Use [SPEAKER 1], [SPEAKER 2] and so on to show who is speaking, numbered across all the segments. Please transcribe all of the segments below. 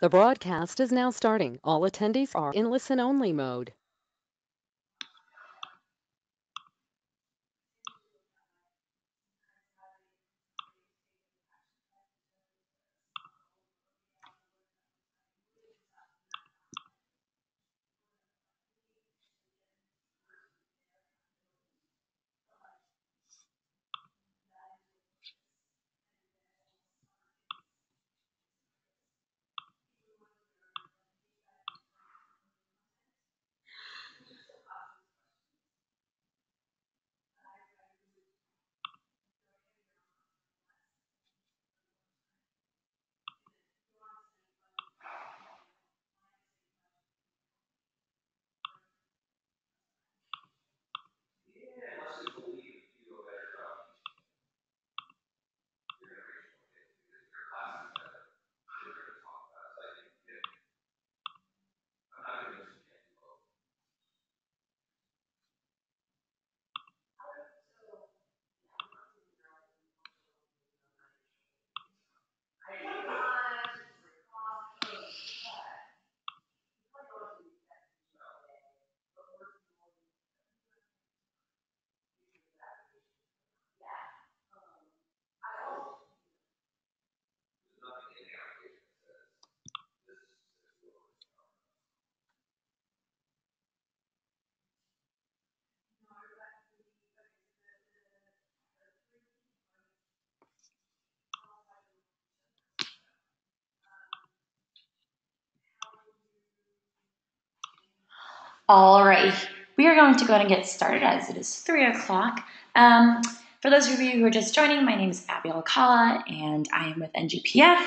[SPEAKER 1] The broadcast is now starting. All attendees are in listen-only mode.
[SPEAKER 2] All right, we are going to go ahead and get started as it is 3 o'clock. For those of you who are just joining, my name is Abby Alcala and I am with NGPF.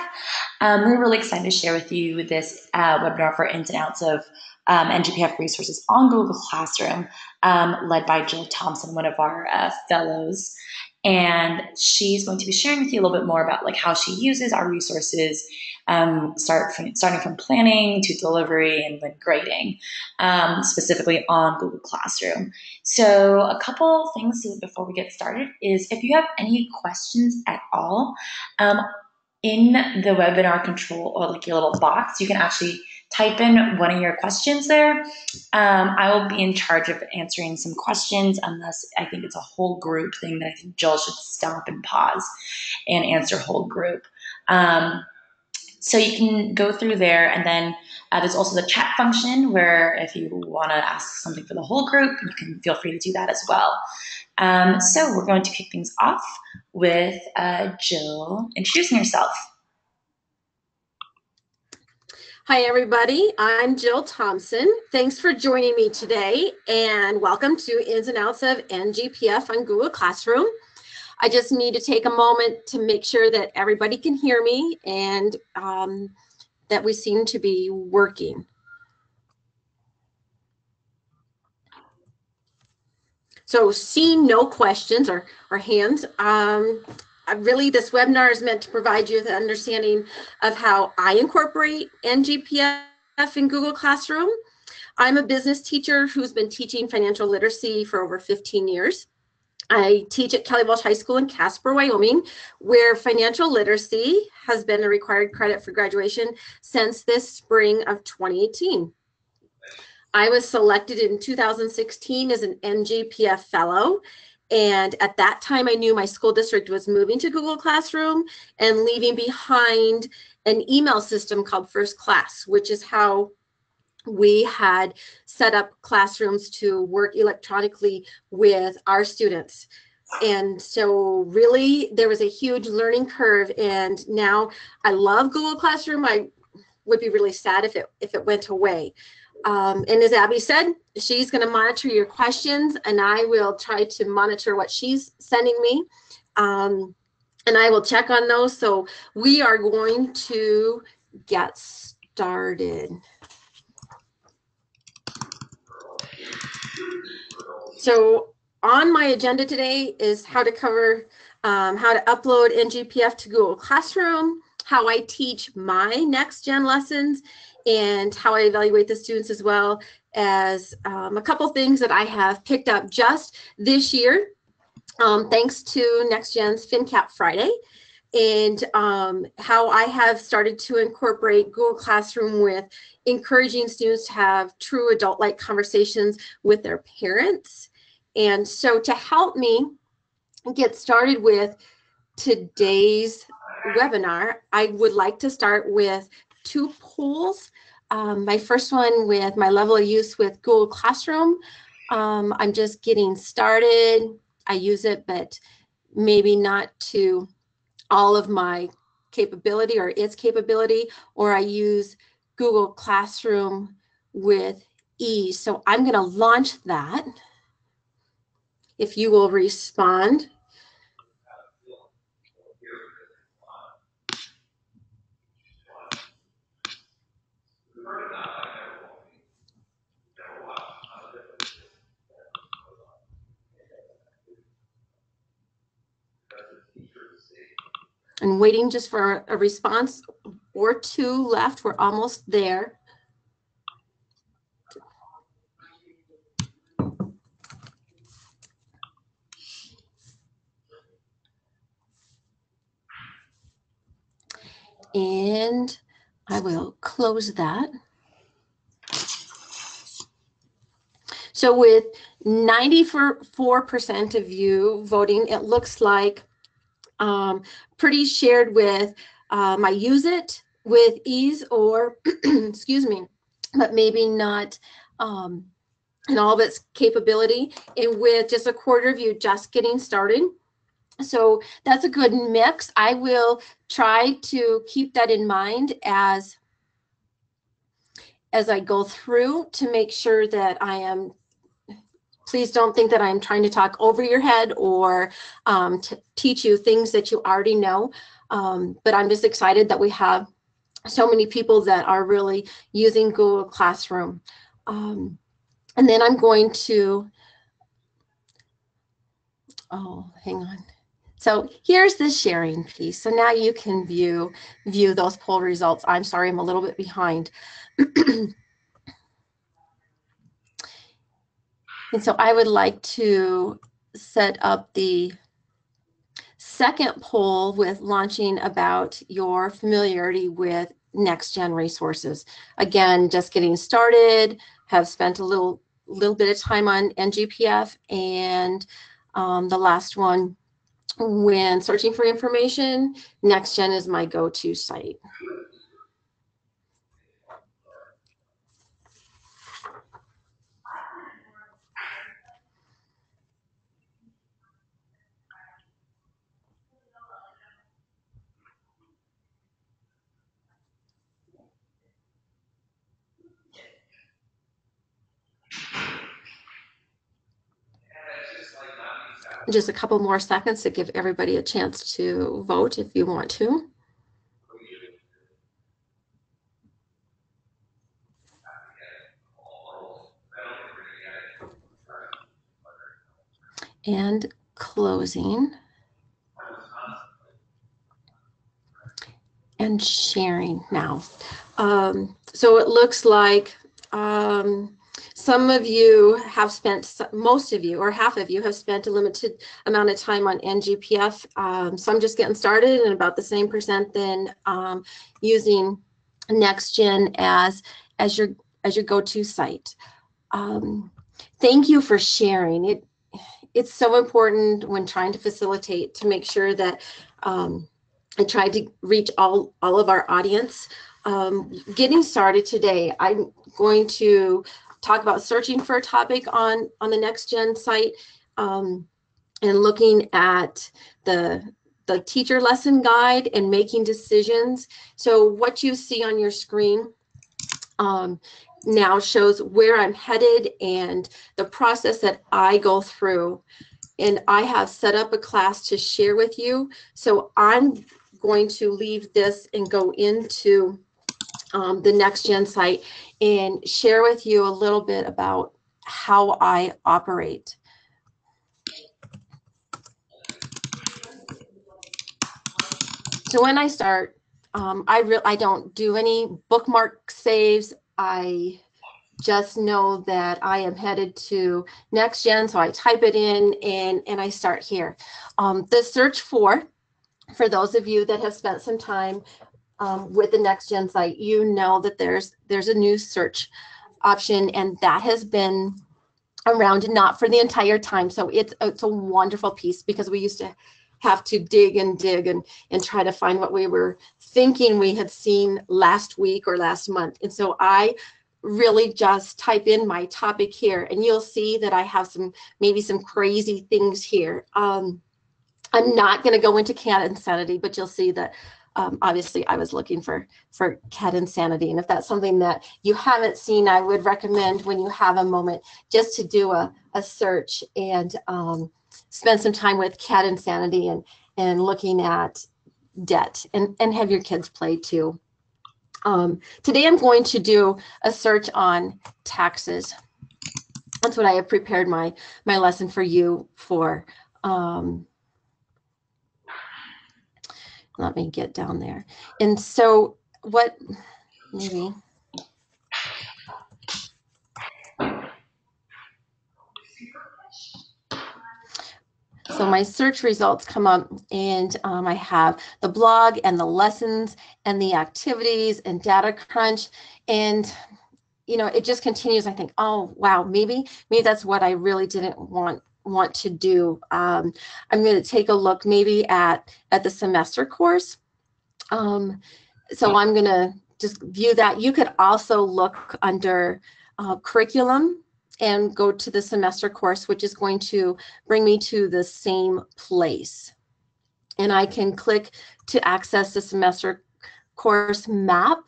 [SPEAKER 2] We're really excited to share with you this webinar for ins and outs of NGPF resources on Google Classroom, led by Jill Thompson, one of our fellows. And she's going to be sharing with you a little bit more about like how she uses our resources, starting from planning to delivery and then grading, specifically on Google Classroom. So a couple things before we get started is if you have any questions at all, in the webinar control or like your little box, you can actually type in one of your questions there. I will be in charge of answering some questions unless I think it's a whole group thing that I think Jill should stop and pause and answer whole group. So you can go through there, and then there's also the chat function where if you want to ask something for the whole group, you can feel free to do that as well. So we're going to kick things off with Jill introducing herself.
[SPEAKER 3] Hi, everybody. I'm Jill Thompson. Thanks for joining me today, and welcome to Ins and Outs of NGPF on Google Classroom. I just need to take a moment to make sure that everybody can hear me and that we seem to be working. So seeing no questions or hands, really this webinar is meant to provide you with an understanding of how I incorporate NGPF in Google Classroom. I'm a business teacher who's been teaching financial literacy for over 15 years. I teach at Kelly Walsh High School in Casper, Wyoming, where financial literacy has been a required credit for graduation since this spring of 2018. I was selected in 2016 as an NGPF fellow, and at that time I knew my school district was moving to Google Classroom and leaving behind an email system called First Class, which is how we had set up classrooms to work electronically with our students. And so really there was a huge learning curve, and now I love Google Classroom. I would be really sad if it went away. And as Abby said, she's going to monitor your questions, and I will try to monitor what she's sending me. And I will check on those. So we are going to get started. So on my agenda today is how to cover how to upload NGPF to Google Classroom, how I teach my next gen lessons, and how I evaluate the students, as well as a couple things that I have picked up just this year, thanks to Next Gen's FinCap Friday. and how I have started to incorporate Google Classroom with encouraging students to have true adult-like conversations with their parents. And so to help me get started with today's webinar, I would like to start with 2 polls. My first one with my level of use with Google Classroom. I'm just getting started. I use it, but maybe not to all of my capability or its capability, or I use Google Classroom with ease. So I'm going to launch that. If you will respond. And waiting just for a response or 2 left. We're almost there. And I will close that. So with 94% of you voting, it looks like pretty shared with I use it with ease, or excuse me, but maybe not in all of its capability, and with just a quarter of you just getting started. So that's a good mix. I will try to keep that in mind as I go through, to make sure that I am, please don't think that I'm trying to talk over your head or to teach you things that you already know. But I'm just excited that we have so many people that are really using Google Classroom. And then I'm going to, oh, hang on. So here's the sharing piece. So now you can view those poll results. I'm sorry, I'm a little bit behind. And so I would like to set up the second poll with launching about your familiarity with next-gen resources. Again, just getting started, have spent a little bit of time on NGPF, and the last one, when searching for information, NextGen is my go-to site. Just a couple more seconds to give everybody a chance to vote if you want to. And closing. And sharing now. So it looks like some of you have spent, most of you, or half of you have spent a limited amount of time on NGPF. Some just getting started, and about the same percent then using NextGen as your go-to site. Thank you for sharing. It's so important when trying to facilitate, to make sure that I tried to reach all of our audience. Getting started today, I'm going to talk about searching for a topic on the NextGen site, and looking at the teacher lesson guide and making decisions. So what you see on your screen now shows where I'm headed and the process that I go through. And I have set up a class to share with you. So I'm going to leave this and go into the NextGen site and share with you a little bit about how I operate. So when I start, I don't do any bookmark saves. I just know that I am headed to NextGen, so I type it in and I start here. The search for For those of you that have spent some time with the Next Gen site, you know that there's a new search option, and that has been around not for the entire time. So it's a wonderful piece, because we used to have to dig and try to find what we were thinking we had seen last week or last month. And so I really just type in my topic here, and you'll see that I have maybe some crazy things here. I'm not going to go into cat insanity, but you'll see that obviously I was looking for cat insanity. And if that's something that you haven't seen, I would recommend, when you have a moment, just to do a search and spend some time with cat insanity and looking at debt, and have your kids play too. Today I'm going to do a search on taxes. That's what I have prepared my lesson for you for. Let me get down there. And so maybe. So my search results come up, and I have the blog and the lessons and the activities and data crunch. And, it just continues. I think, oh, wow, maybe that's what I really didn't want to do. I'm going to take a look maybe at the semester course. So I'm going to just view that. You could also look under curriculum and go to the semester course, which is going to bring me to the same place. And I can click to access the semester course map.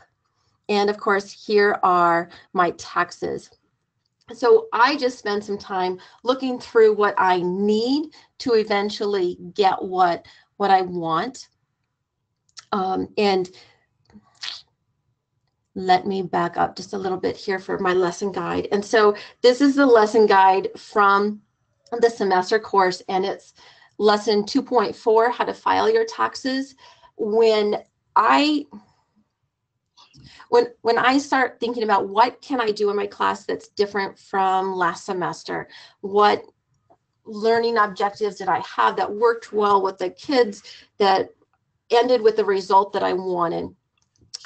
[SPEAKER 3] And of course, here are my taxes. So I just spent some time looking through what I need to eventually get what I want. And let me back up just a little bit here for my lesson guide. And so this is the lesson guide from the semester course, and it's lesson 2.4, how to file your taxes. When I start thinking about what can I do in my class that's different from last semester, what learning objectives did I have that worked well with the kids, that ended with the result that I wanted.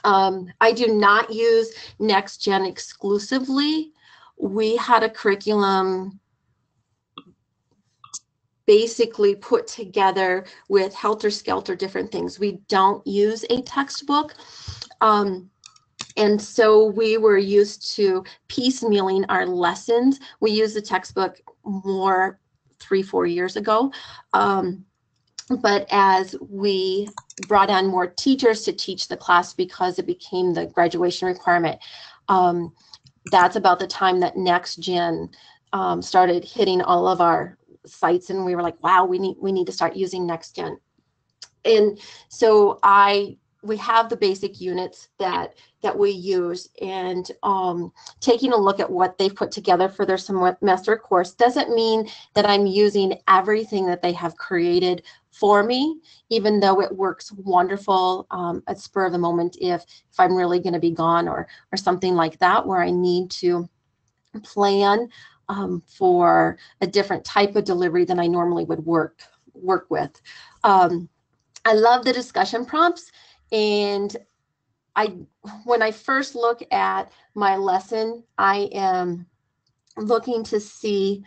[SPEAKER 3] I do not use Next Gen exclusively. We had a curriculum basically put together with helter-skelter different things. We don't use a textbook. And so we were used to piecemealing our lessons. We used the textbook more 3-4 years ago. But as we brought on more teachers to teach the class, because it became the graduation requirement, that's about the time that Next Gen started hitting all of our sites, and we were like, wow, we need to start using Next Gen. And so we have the basic units that we use, and taking a look at what they've put together for their semester course doesn't mean that I'm using everything that they have created for me, even though it works wonderful at spur of the moment if I'm really going to be gone or something like that, where I need to plan for a different type of delivery than I normally would work with. I love the discussion prompts, and when I first look at my lesson, I am looking to see,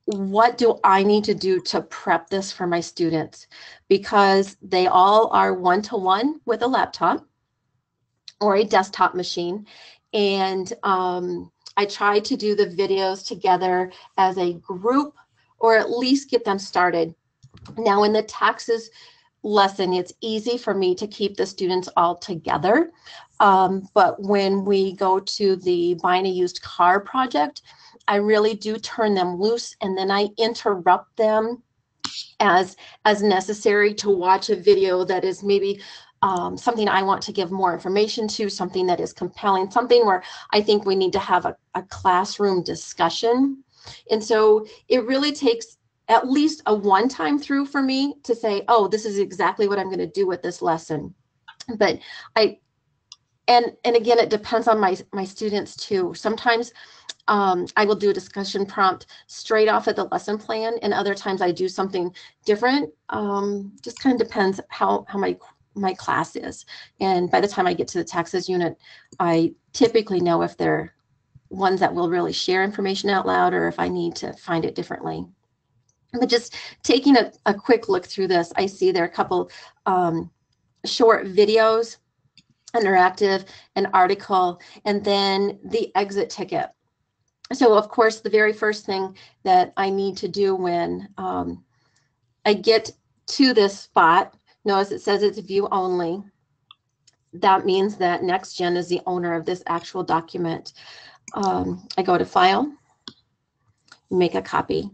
[SPEAKER 3] what do I need to do to prep this for my students? Because they all are one-to-one with a laptop or a desktop machine. And I try to do the videos together as a group, or at least get them started. Now in the taxes lesson, it's easy for me to keep the students all together. But when we go to the buying a used car project, I really do turn them loose, and then I interrupt them as necessary to watch a video that is maybe something I want to give more information to, something that is compelling, something where I think we need to have a classroom discussion. And so it really takes at least a one-time through for me to say, oh, this is exactly what I'm going to do with this lesson. But and again, it depends on my students too. Sometimes I will do a discussion prompt straight off of the lesson plan, and other times I do something different. Just kind of depends how my class is. And by the time I get to the taxes unit, I typically know if they're ones that will really share information out loud or if I need to find it differently. But just taking a quick look through this, I see there are a couple short videos, interactive, an article, and then the exit ticket. So of course, the very first thing that I need to do when I get to this spot, notice it says it's view only. That means that NextGen is the owner of this actual document. I go to File, make a copy,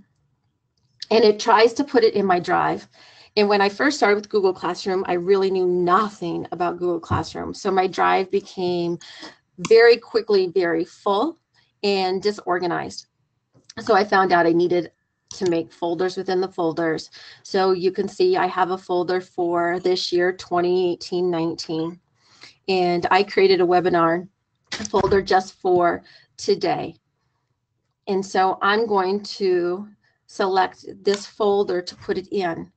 [SPEAKER 3] and it tries to put it in my drive. And when I first started with Google Classroom, I really knew nothing about Google Classroom. So my drive became very quickly very full and disorganized. So I found out I needed to make folders within the folders. So you can see I have a folder for this year, 2018-19. And I created a webinar folder just for today. And so I'm going to select this folder to put it in.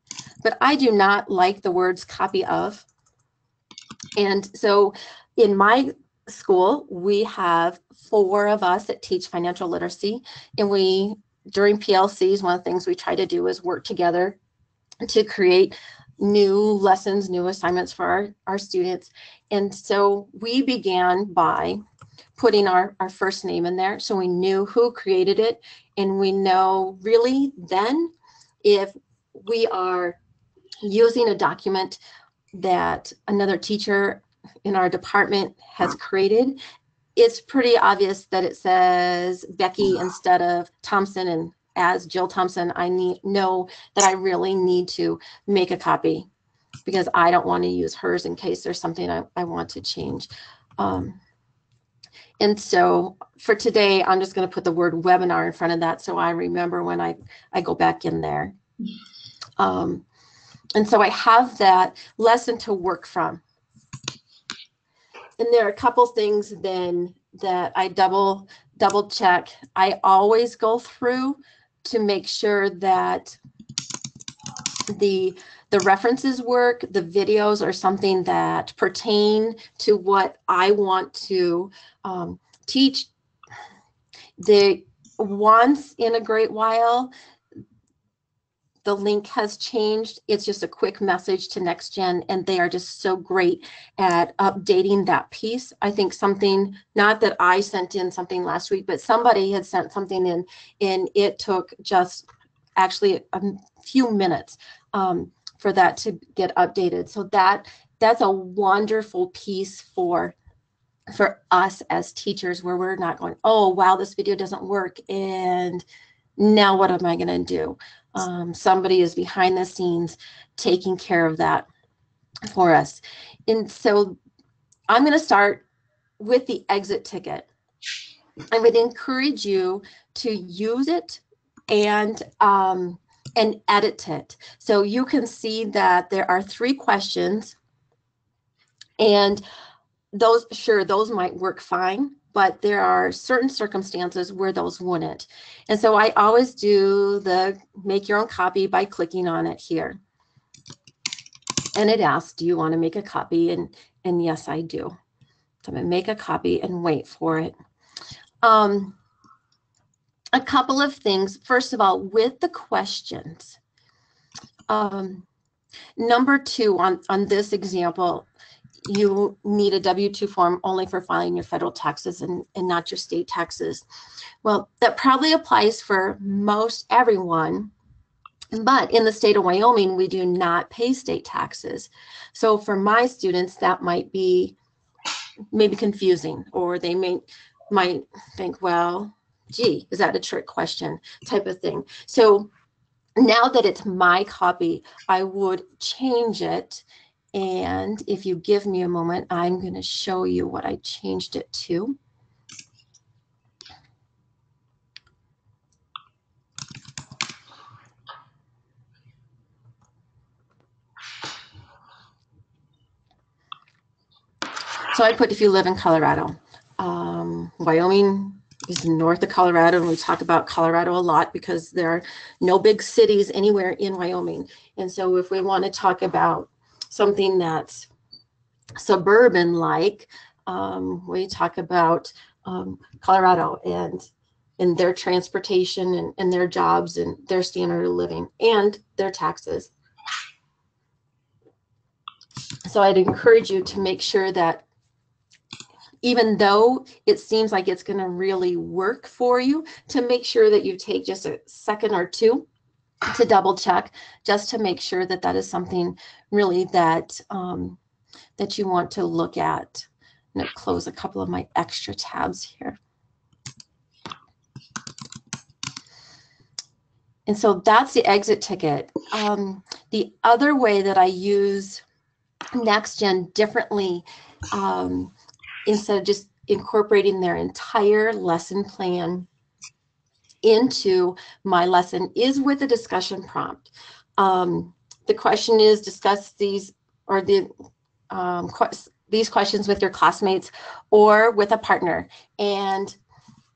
[SPEAKER 3] But I do not like the words copy of. And so in my school, we have 4 of us that teach financial literacy. And we, during PLCs, one of the things we try to do is work together to create new lessons, new assignments for our students. And so we began by putting our first name in there, so we knew who created it, and we know really then if we are using a document that another teacher in our department has created. It's pretty obvious that it says Becky instead of Thompson, and as Jill Thompson, I know that I really need to make a copy because I don't want to use hers in case there's something I want to change. And so for today, I'm just going to put the word webinar in front of that so I remember when I go back in there. And so I have that lesson to work from. And there are a couple things then that I double check. I always go through to make sure that the references work, the videos are something that pertain to what I want to teach. The once in a great while, the link has changed. It's just a quick message to NextGen, and they are just so great at updating that piece. I think something, not that I sent in something last week, but somebody had sent something in, and it took just actually a few minutes for that to get updated. So that's a wonderful piece for us as teachers, where we're not going, oh, wow, this video doesn't work, and now what am I going to do? Somebody is behind the scenes taking care of that for us. And so I'm going to start with the exit ticket. I would encourage you to use it and edit it. So you can see that there are 3 questions, and those might work fine, but there are certain circumstances where those wouldn't. And so I always do the make your own copy by clicking on it here. And it asks, do you want to make a copy? And yes, I do. So I'm going to make a copy and wait for it. A couple of things. First of all, with the questions, number 2 on this example, you need a W-2 form only for filing your federal taxes and not your state taxes. Well, that probably applies for most everyone, but in the state of Wyoming, we do not pay state taxes. So for my students, that might be maybe confusing, or they might think, well, gee, is that a trick question type of thing. So now that it's my copy, I would change it. And if you give me a moment, I'm going to show you what I changed it to. So I put if you live in Colorado. Wyoming is north of Colorado, and we talk about Colorado a lot because there are no big cities anywhere in Wyoming. And so if we want to talk about something that's suburban like, we talk about Colorado and their transportation and their jobs and their standard of living and their taxes. So I'd encourage you to make sure that even though it seems like it's going to really work for you, to make sure that you take just a second or two to double check, just to make sure that that is something really that that you want to look at. I'm going to close a couple of my extra tabs here. And so that's the exit ticket. The other way that I use NextGen differently, instead of just incorporating their entire lesson plan into my lesson, is with a discussion prompt. The question is discuss these or these questions with your classmates or with a partner. And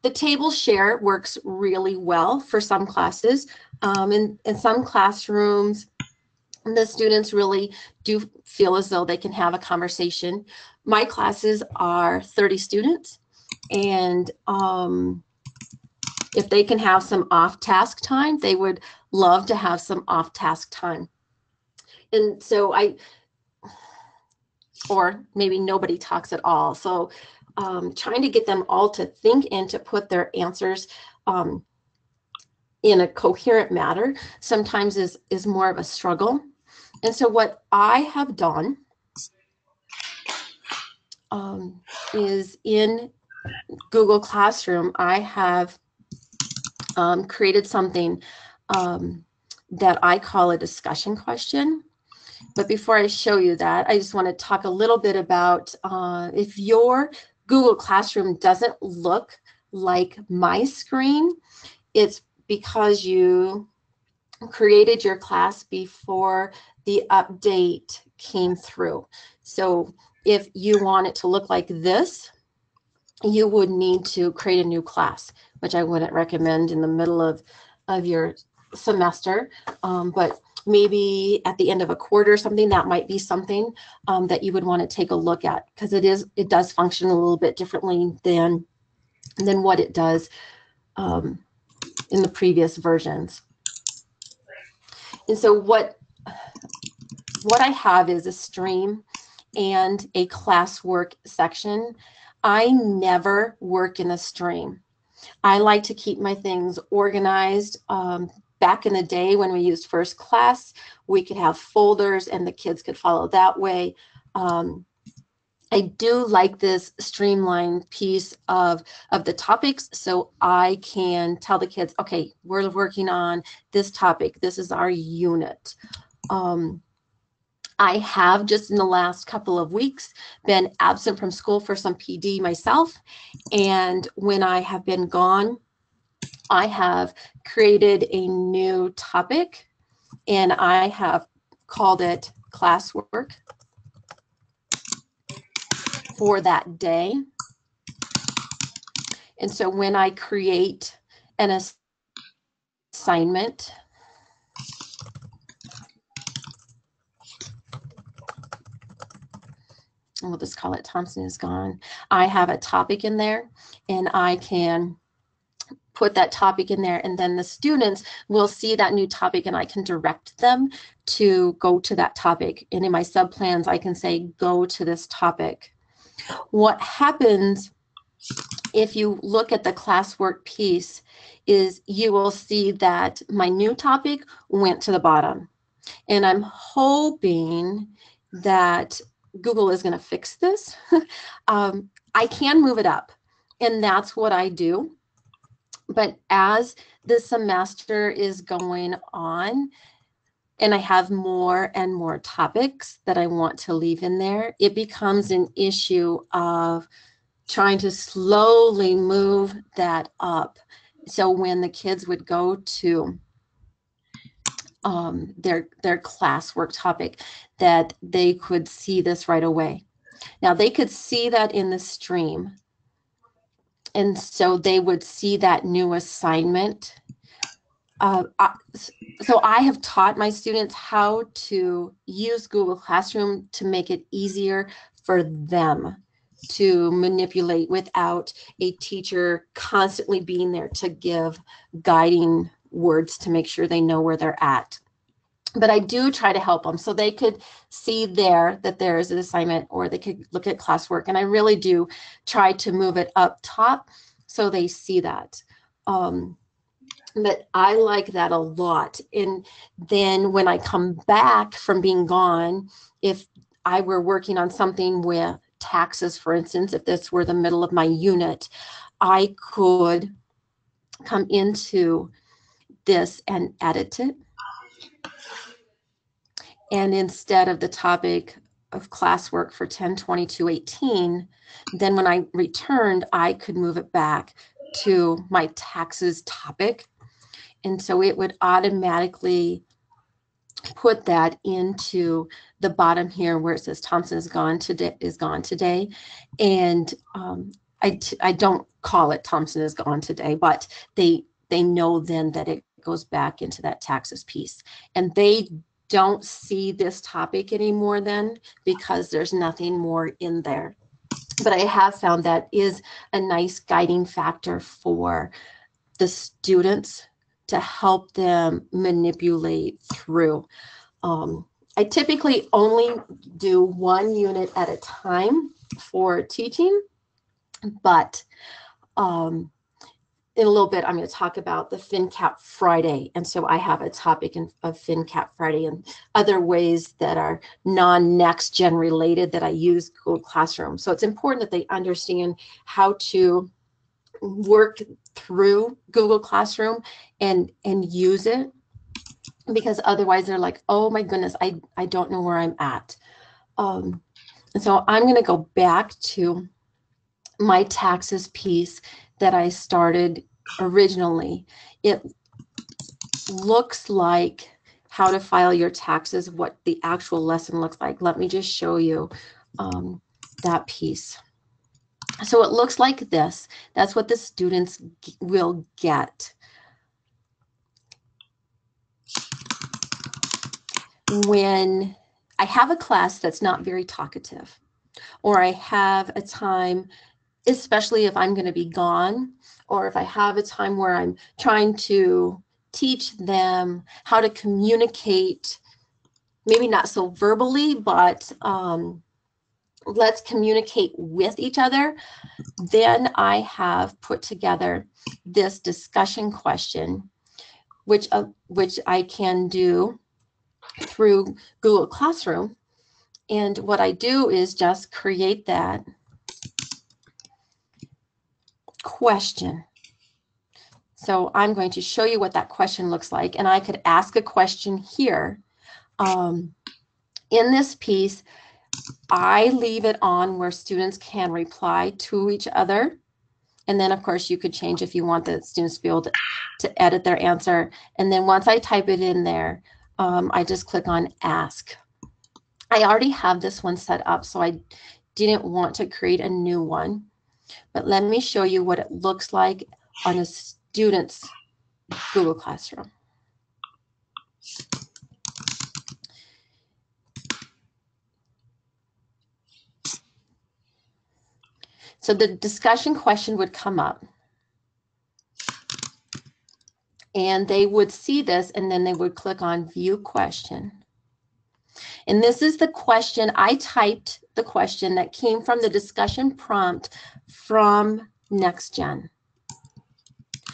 [SPEAKER 3] the table share works really well for some classes. In some classrooms, the students really do feel as though they can have a conversation. My classes are 30 students, and if they can have some off-task time, they would love to have some off-task time. And so or maybe nobody talks at all. So trying to get them all to think and to put their answers in a coherent manner sometimes is more of a struggle. And so what I have done is in Google Classroom, I have created something that I call a discussion question. But before I show you that, I just want to talk a little bit about if your Google Classroom doesn't look like my screen, it's because you created your class before the update came through. So if you want it to look like this, you would need to create a new class, which I wouldn't recommend in the middle of your semester. But maybe at the end of a quarter or something, that might be something that you would want to take a look at, because it does function a little bit differently than what it does in the previous versions. And so what I have is a stream and a classwork section. I never work in a stream. I like to keep my things organized. Back in the day when we used First Class, we could have folders and the kids could follow that way. I do like this streamlined piece of the topics, so I can tell the kids, okay, we're working on this topic. This is our unit. I have just in the last couple of weeks been absent from school for some PD myself. And when I have been gone, I have created a new topic and I have called it classwork for that day. And so when I create an assignment, and we'll just call it Thompson is Gone, I have a topic in there and I can put that topic in there, and then the students will see that new topic and I can direct them to go to that topic. And in my subplans, I can say, go to this topic. What happens if you look at the classwork piece is you will see that my new topic went to the bottom. And I'm hoping that Google is going to fix this. I can move it up, and that's what I do. But as the semester is going on and I have more and more topics that I want to leave in there, it becomes an issue of trying to slowly move that up. So when the kids would go to their classwork topic, that they could see this right away. Now they could see that in the stream. And so they would see that new assignment. So I have taught my students how to use Google Classroom to make it easier for them to manipulate without a teacher constantly being there to give guiding words to make sure they know where they're at. But I do try to help them so they could see there that there is an assignment, or they could look at classwork. And I really do try to move it up top so they see that. But I like that a lot. And then when I come back from being gone, if I were working on something with taxes, for instance, if this were the middle of my unit, I could come into this and edit it. And instead of the topic of classwork for 10/22/18, then when I returned, I could move it back to my taxes topic. And so it would automatically put that into the bottom here where it says Thompson is gone today. And I don't call it Thompson is gone today, but they know then that it goes back into that taxes piece. And they don't see this topic anymore then, because there's nothing more in there. But I have found that is a nice guiding factor for the students to help them manipulate through. I typically only do one unit at a time for teaching, but in a little bit, I'm going to talk about the FinCap Friday. And so I have a topic of FinCap Friday and other ways that are non-next gen related that I use Google Classroom. So it's important that they understand how to work through Google Classroom and use it, because otherwise they're like, oh my goodness, I don't know where I'm at. And so I'm going to go back to my taxes piece that I started originally. It looks like how to file your taxes, what the actual lesson looks like. Let me just show you that piece. So it looks like this. That's what the students will get. When I have a class that's not very talkative, or I have a time, especially if I'm going to be gone, or if I have a time where I'm trying to teach them how to communicate, maybe not so verbally, but let's communicate with each other, then I have put together this discussion question, which I can do through Google Classroom. And what I do is just create that question. So I'm going to show you what that question looks like. And I could ask a question here. In this piece, I leave it on where students can reply to each other. And then, of course, you could change if you want the students to be able to edit their answer. And then once I type it in there, I just click on Ask. I already have this one set up, so I didn't want to create a new one. But let me show you what it looks like on a student's Google Classroom. So the discussion question would come up. And they would see this, and then they would click on View Question. And this is the question. I typed the question that came from the discussion prompt from NextGen.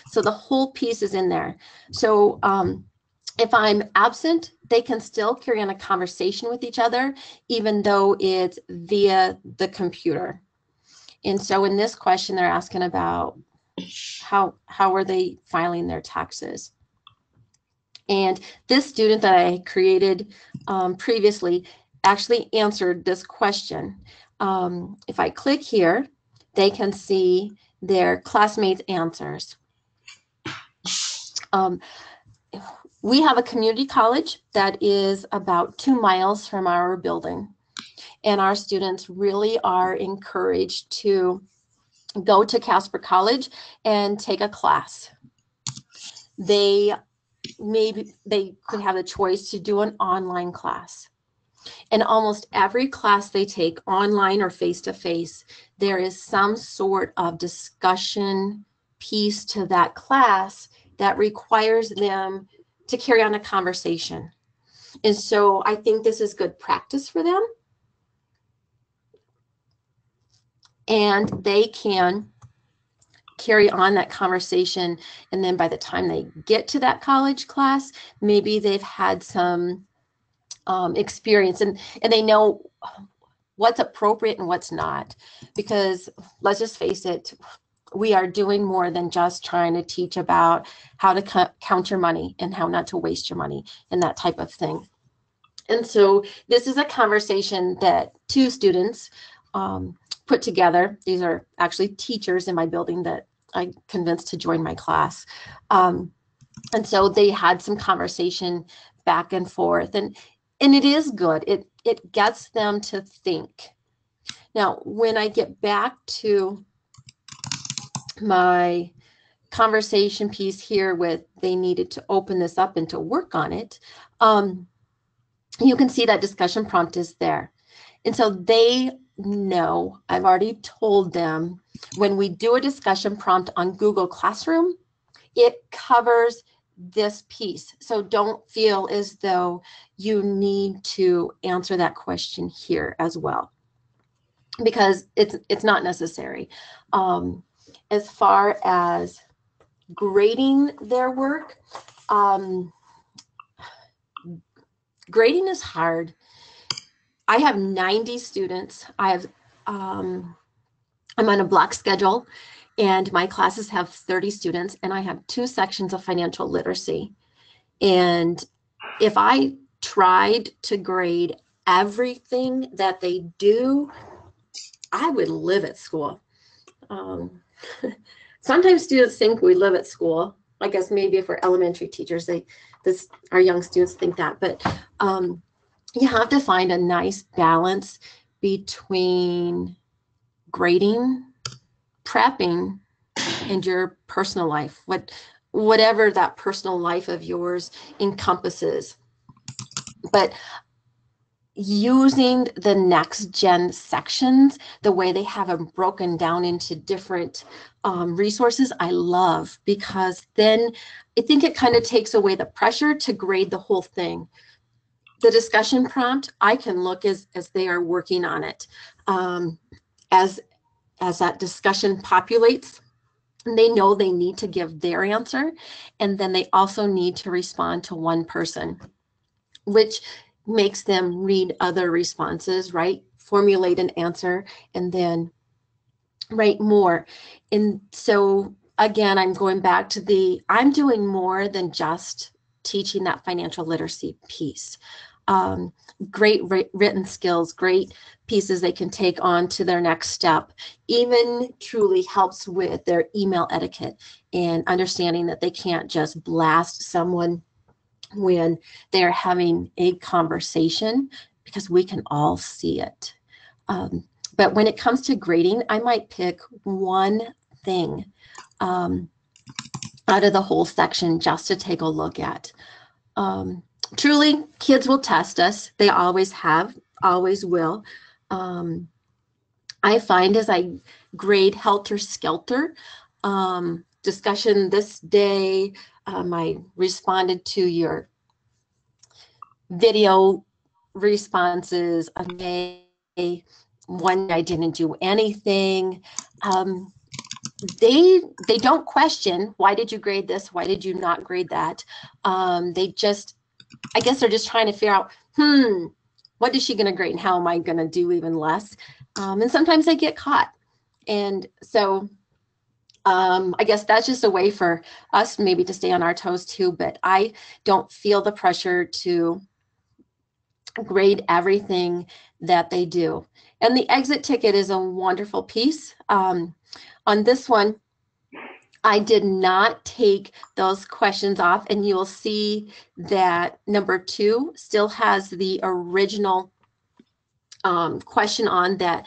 [SPEAKER 3] So the whole piece is in there. So if I'm absent, they can still carry on a conversation with each other, even though it's via the computer. And so in this question, they're asking about how are they filing their taxes. And this student that I created previously actually answered this question. If I click here, they can see their classmates' answers. We have a community college that is about 2 miles from our building. and our students really are encouraged to go to Casper College and take a class. Maybe they could have the choice to do an online class. And almost every class they take, online or face-to-face, there is some sort of discussion piece to that class that requires them to carry on a conversation. And so I think this is good practice for them. And they can carry on that conversation. And then by the time they get to that college class, maybe they've had some experience and they know what's appropriate and what's not. Because let's just face it, we are doing more than just trying to teach about how to count your money and how not to waste your money and that type of thing. And so this is a conversation that two students put together. These are actually teachers in my building that I convinced to join my class. And so they had some conversation back and forth, and it is good. It gets them to think. Now, when I get back to my conversation piece here with they needed to open this up and to work on it, you can see that discussion prompt is there. And so they know, I've already told them, when we do a discussion prompt on Google Classroom, it covers this piece. So don't feel as though you need to answer that question here as well, because it's not necessary. As far as grading their work, grading is hard. I have 90 students. I'm on a block schedule, and my classes have 30 students, and I have 2 sections of financial literacy. And if I tried to grade everything that they do, I would live at school. Sometimes students think we live at school. I guess maybe if we're elementary teachers, our young students think that, but you have to find a nice balance between grading, prepping, and your personal life, whatever that personal life of yours encompasses. But using the next gen sections, the way they have them broken down into different resources, I love, because then I think it kind of takes away the pressure to grade the whole thing. The discussion prompt, I can look as they are working on it. As that discussion populates, they know they need to give their answer, and then they also need to respond to one person, which makes them read other responses, right? Formulate an answer, and then write more. And so again, I'm going back to I'm doing more than just teaching that financial literacy piece. Great written skills, great pieces they can take on to their next step, even truly helps with their email etiquette and understanding that they can't just blast someone when they're having a conversation, because we can all see it. But when it comes to grading, I might pick one thing out of the whole section just to take a look at. Truly, kids will test us. They always have, always will. I find as I grade helter skelter, discussion this day, I responded to your video responses. One, I didn't do anything. They don't question, why did you grade this? Why did you not grade that? I guess they're just trying to figure out, what is she going to grade and how am I going to do even less? And sometimes they get caught. And so I guess that's just a way for us maybe to stay on our toes too, but I don't feel the pressure to grade everything that they do. And the exit ticket is a wonderful piece. On this one, I did not take those questions off, and you'll see that number 2 still has the original question on that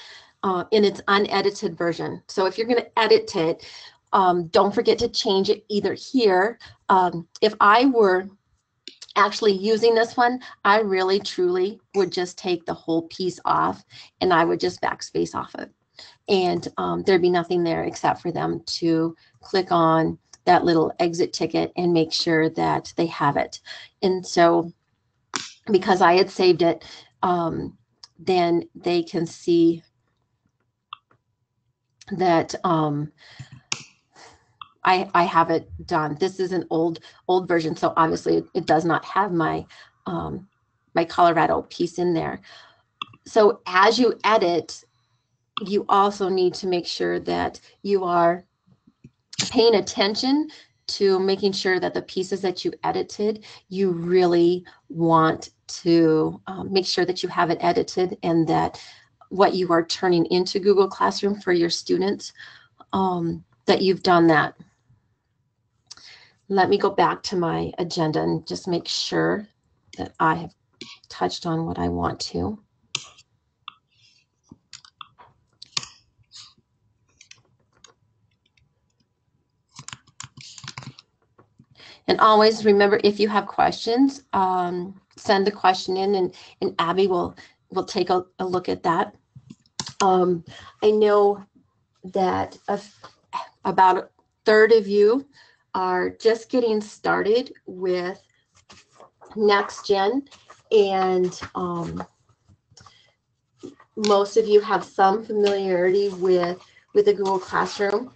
[SPEAKER 3] in its unedited version. So if you're going to edit it, don't forget to change it either here. If I were actually using this one, I really truly would just take the whole piece off and I would just backspace off it. And there'd be nothing there except for them to click on that little exit ticket and make sure that they have it. And so because I had saved it, then they can see that I have it done. This is an old version, so obviously it does not have my my Colorado piece in there. So as you edit, you also need to make sure that you are paying attention to making sure that the pieces that you edited, you really want to make sure that you have it edited and that what you are turning into Google Classroom for your students, that you've done that. Let me go back to my agenda and just make sure that I have touched on what I want to. And always remember, if you have questions, send the question in and Abby will take a look at that. I know that about a third of you are just getting started with Next Gen, and most of you have some familiarity with the Google Classroom.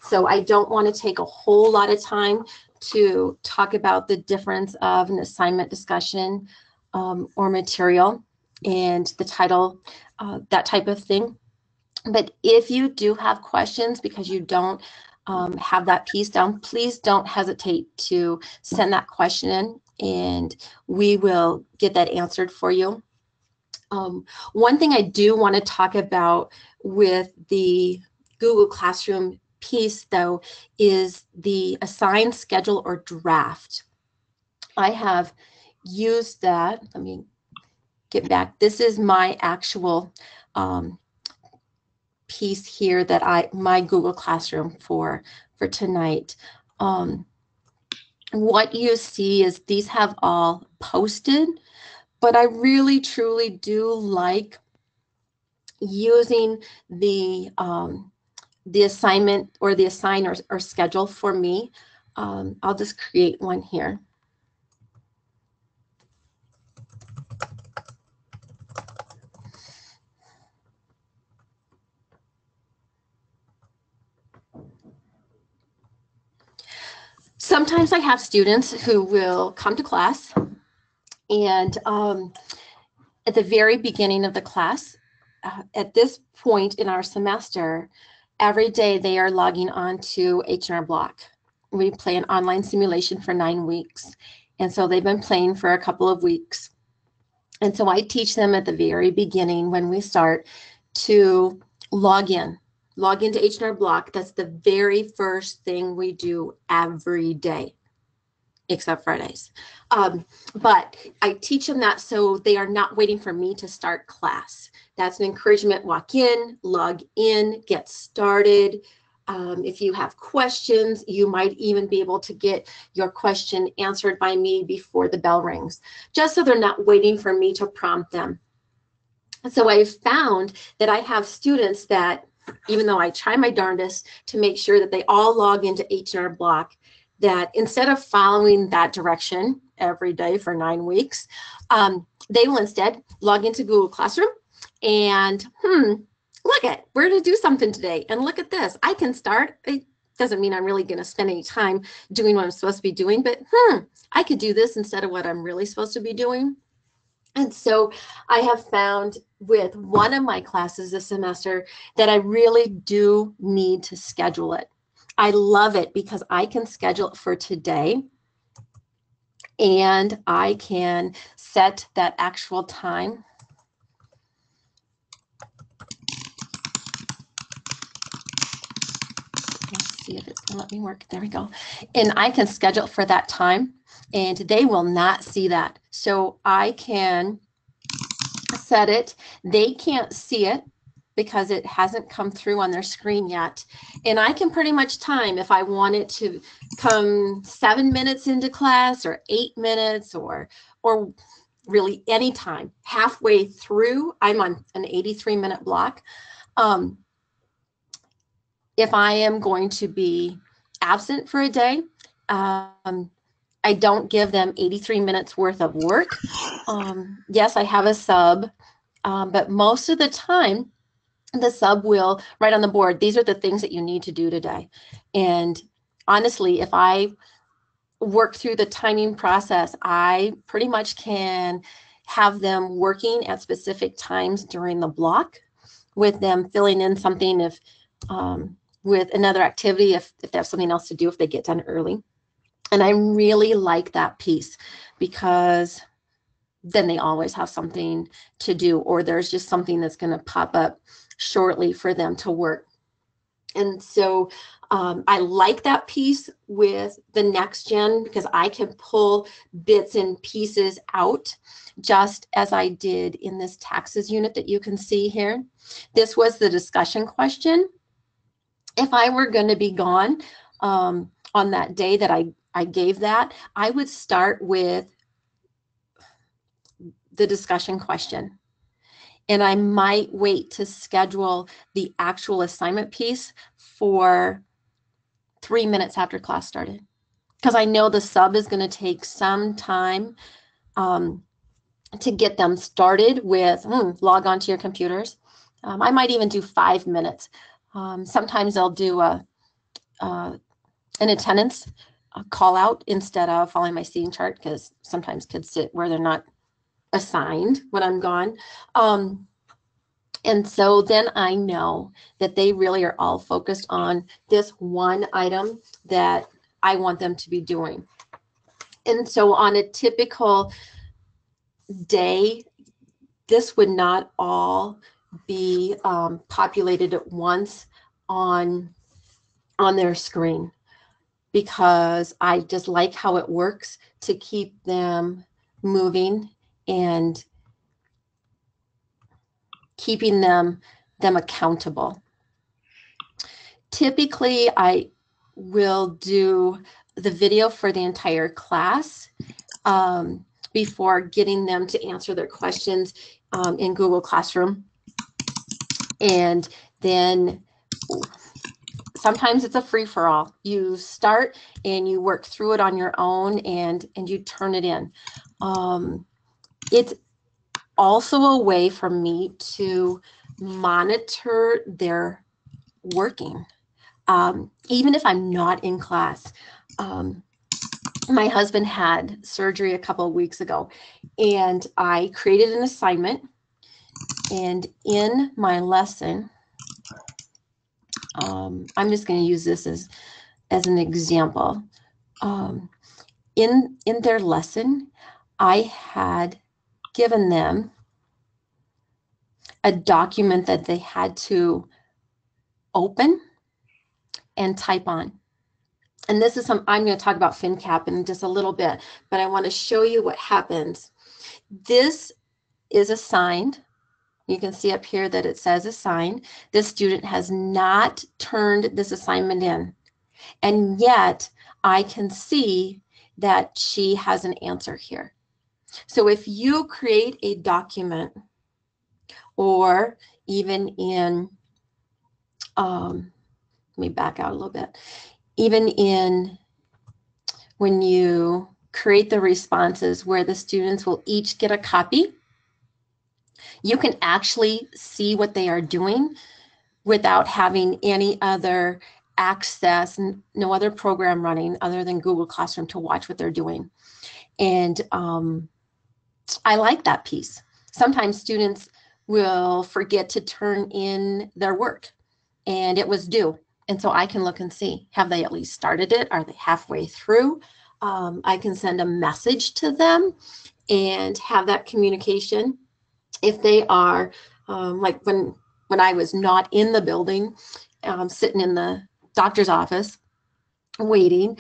[SPEAKER 3] So I don't want to take a whole lot of time to talk about the difference of an assignment discussion or material and the title, that type of thing. But if you do have questions because you don't have that piece down, please don't hesitate to send that question in and we will get that answered for you. One thing I do want to talk about with the Google Classroom piece, though, is the assign, schedule, or draft. I have used that. Let me get back. This is my actual piece here that my Google Classroom for tonight. What you see is these have all posted, but I really truly do like using the assignment or the assign or schedule for me. I'll just create one here. Sometimes I have students who will come to class and at the very beginning of the class, at this point in our semester, every day they are logging on to H&R Block. We play an online simulation for 9 weeks. And so they've been playing for a couple of weeks. And so I teach them at the very beginning when we start to log into H&R Block. That's the very first thing we do every day, except Fridays. But I teach them that so they are not waiting for me to start class. That's an encouragement. Walk in, log in, get started. If you have questions, you might even be able to get your question answered by me before the bell rings, just so they're not waiting for me to prompt them. So I've found that I have students that, even though I try my darndest to make sure that they all log into H&R Block, that instead of following that direction every day for 9 weeks, they will instead log into Google Classroom and, look at, we're going to do something today. And look at this, I can start. It doesn't mean I'm really going to spend any time doing what I'm supposed to be doing, but I could do this instead of what I'm really supposed to be doing. And so I have found with one of my classes this semester that I really do need to schedule it. I love it because I can schedule it for today and I can set that actual time. Let's see if it's gonna let me work. There we go. And I can schedule for that time and they will not see that. So I can set it. They can't see it because it hasn't come through on their screen yet. And I can pretty much time if I want it to come 7 minutes into class or 8 minutes or really any time. Halfway through, I'm on an 83-minute block. If I am going to be absent for a day, I don't give them 83 minutes worth of work. Yes, I have a sub, but most of the time, the sub will write on the board, these are the things that you need to do today. And honestly, if I work through the timing process, I pretty much can have them working at specific times during the block, with them filling in something if with another activity if they have something else to do, if they get done early. And I really like that piece, because then they always have something to do, or there's just something that's going to pop up shortly for them to work. And so I like that piece with the next gen, because I can pull bits and pieces out, just as I did in this taxes unit that you can see here. This was the discussion question. If I were going to be gone on that day that I gave that, I would start with the discussion question. And I might wait to schedule the actual assignment piece for 3 minutes after class started, because I know the sub is going to take some time to get them started with log on to your computers. I might even do 5 minutes. Sometimes I'll do an attendance call out instead of following my seating chart, because sometimes kids sit where they're not assigned when I'm gone. And so then I know that they really are all focused on this one item that I want them to be doing. And so on a typical day, this would not all be populated at once on their screen, because I just like how it works to keep them moving and keeping them accountable. Typically, I will do the video for the entire class before getting them to answer their questions in Google Classroom. And then sometimes it's a free-for-all. You start and you work through it on your own, and you turn it in. It's also a way for me to monitor their working, even if I'm not in class. My husband had surgery a couple of weeks ago, and I created an assignment, and in my lesson, I'm just going to use this as an example. In their lesson, I had given them a document that they had to open and type on. And this is I'm going to talk about FinCap in just a little bit, but I want to show you what happens. This is assigned. You can see up here that it says assigned. This student has not turned this assignment in, and yet I can see that she has an answer here. So if you create a document, or even in, let me back out a little bit, even in when you create the responses where the students will each get a copy, you can actually see what they are doing without having any other access, no other program running other than Google Classroom to watch what they're doing. And I like that piece. Sometimes students will forget to turn in their work, and it was due. And so I can look and see, have they at least started it? Are they halfway through? I can send a message to them and have that communication. If they are, like when I was not in the building, sitting in the doctor's office waiting,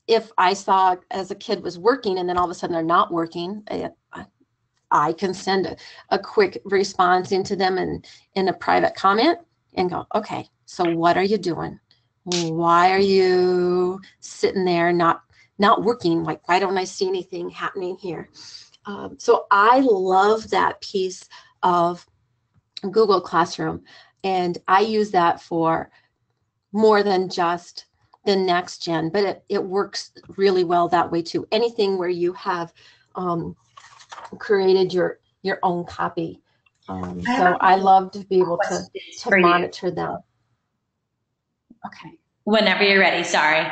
[SPEAKER 3] if I saw as a kid was working and then all of a sudden they're not working, I can send a quick response into them and in a private comment and go, okay, so what are you doing? Why are you sitting there not working? Like, why don't I see anything happening here? So I love that piece of Google Classroom, and I use that for more than just the next gen, but it works really well that way too. Anything where you have created your own copy. So I love to be able to monitor them. Okay.
[SPEAKER 2] Whenever you're ready, sorry.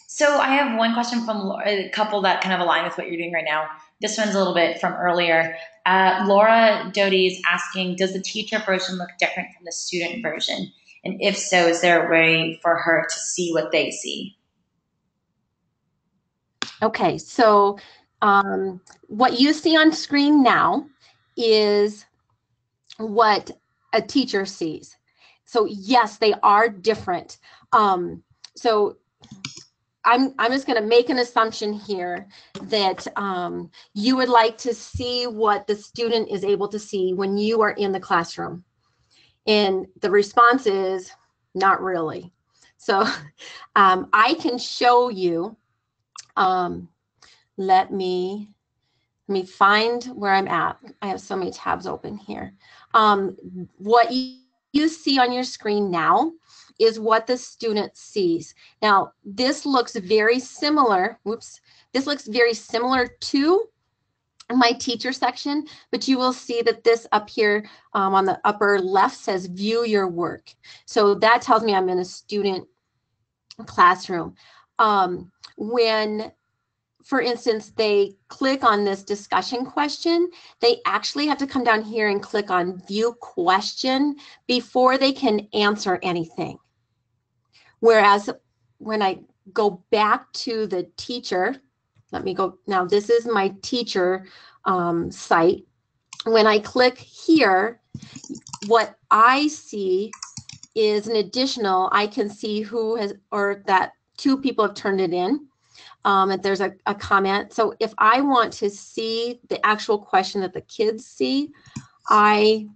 [SPEAKER 2] So I have one question from Laura, a couple that kind of align with what you're doing right now. This one's a little bit from earlier. Laura Doty is asking, does the teacher version look different from the student version? And if so, is there a way for her to see what they see?
[SPEAKER 3] Okay, so what you see on screen now is what a teacher sees. So yes, they are different. So I'm just going to make an assumption here that you would like to see what the student is able to see when you are in the classroom. And the response is not really. So I can show you, let me find where I'm at. I have so many tabs open here. What you see on your screen now is what the student sees. Now, this looks very similar. Whoops. This looks very similar to my teacher section, but you will see that this up here on the upper left says view your work. So that tells me I'm in a student classroom. When, for instance, they click on this discussion question, they actually have to come down here and click on view question before they can answer anything. Whereas when I go back to the teacher, let me go, now this is my teacher site. When I click here, what I see is an additional, I can see who has, or that 2 people have turned it in. If there's a comment. So if I want to see the actual question that the kids see, I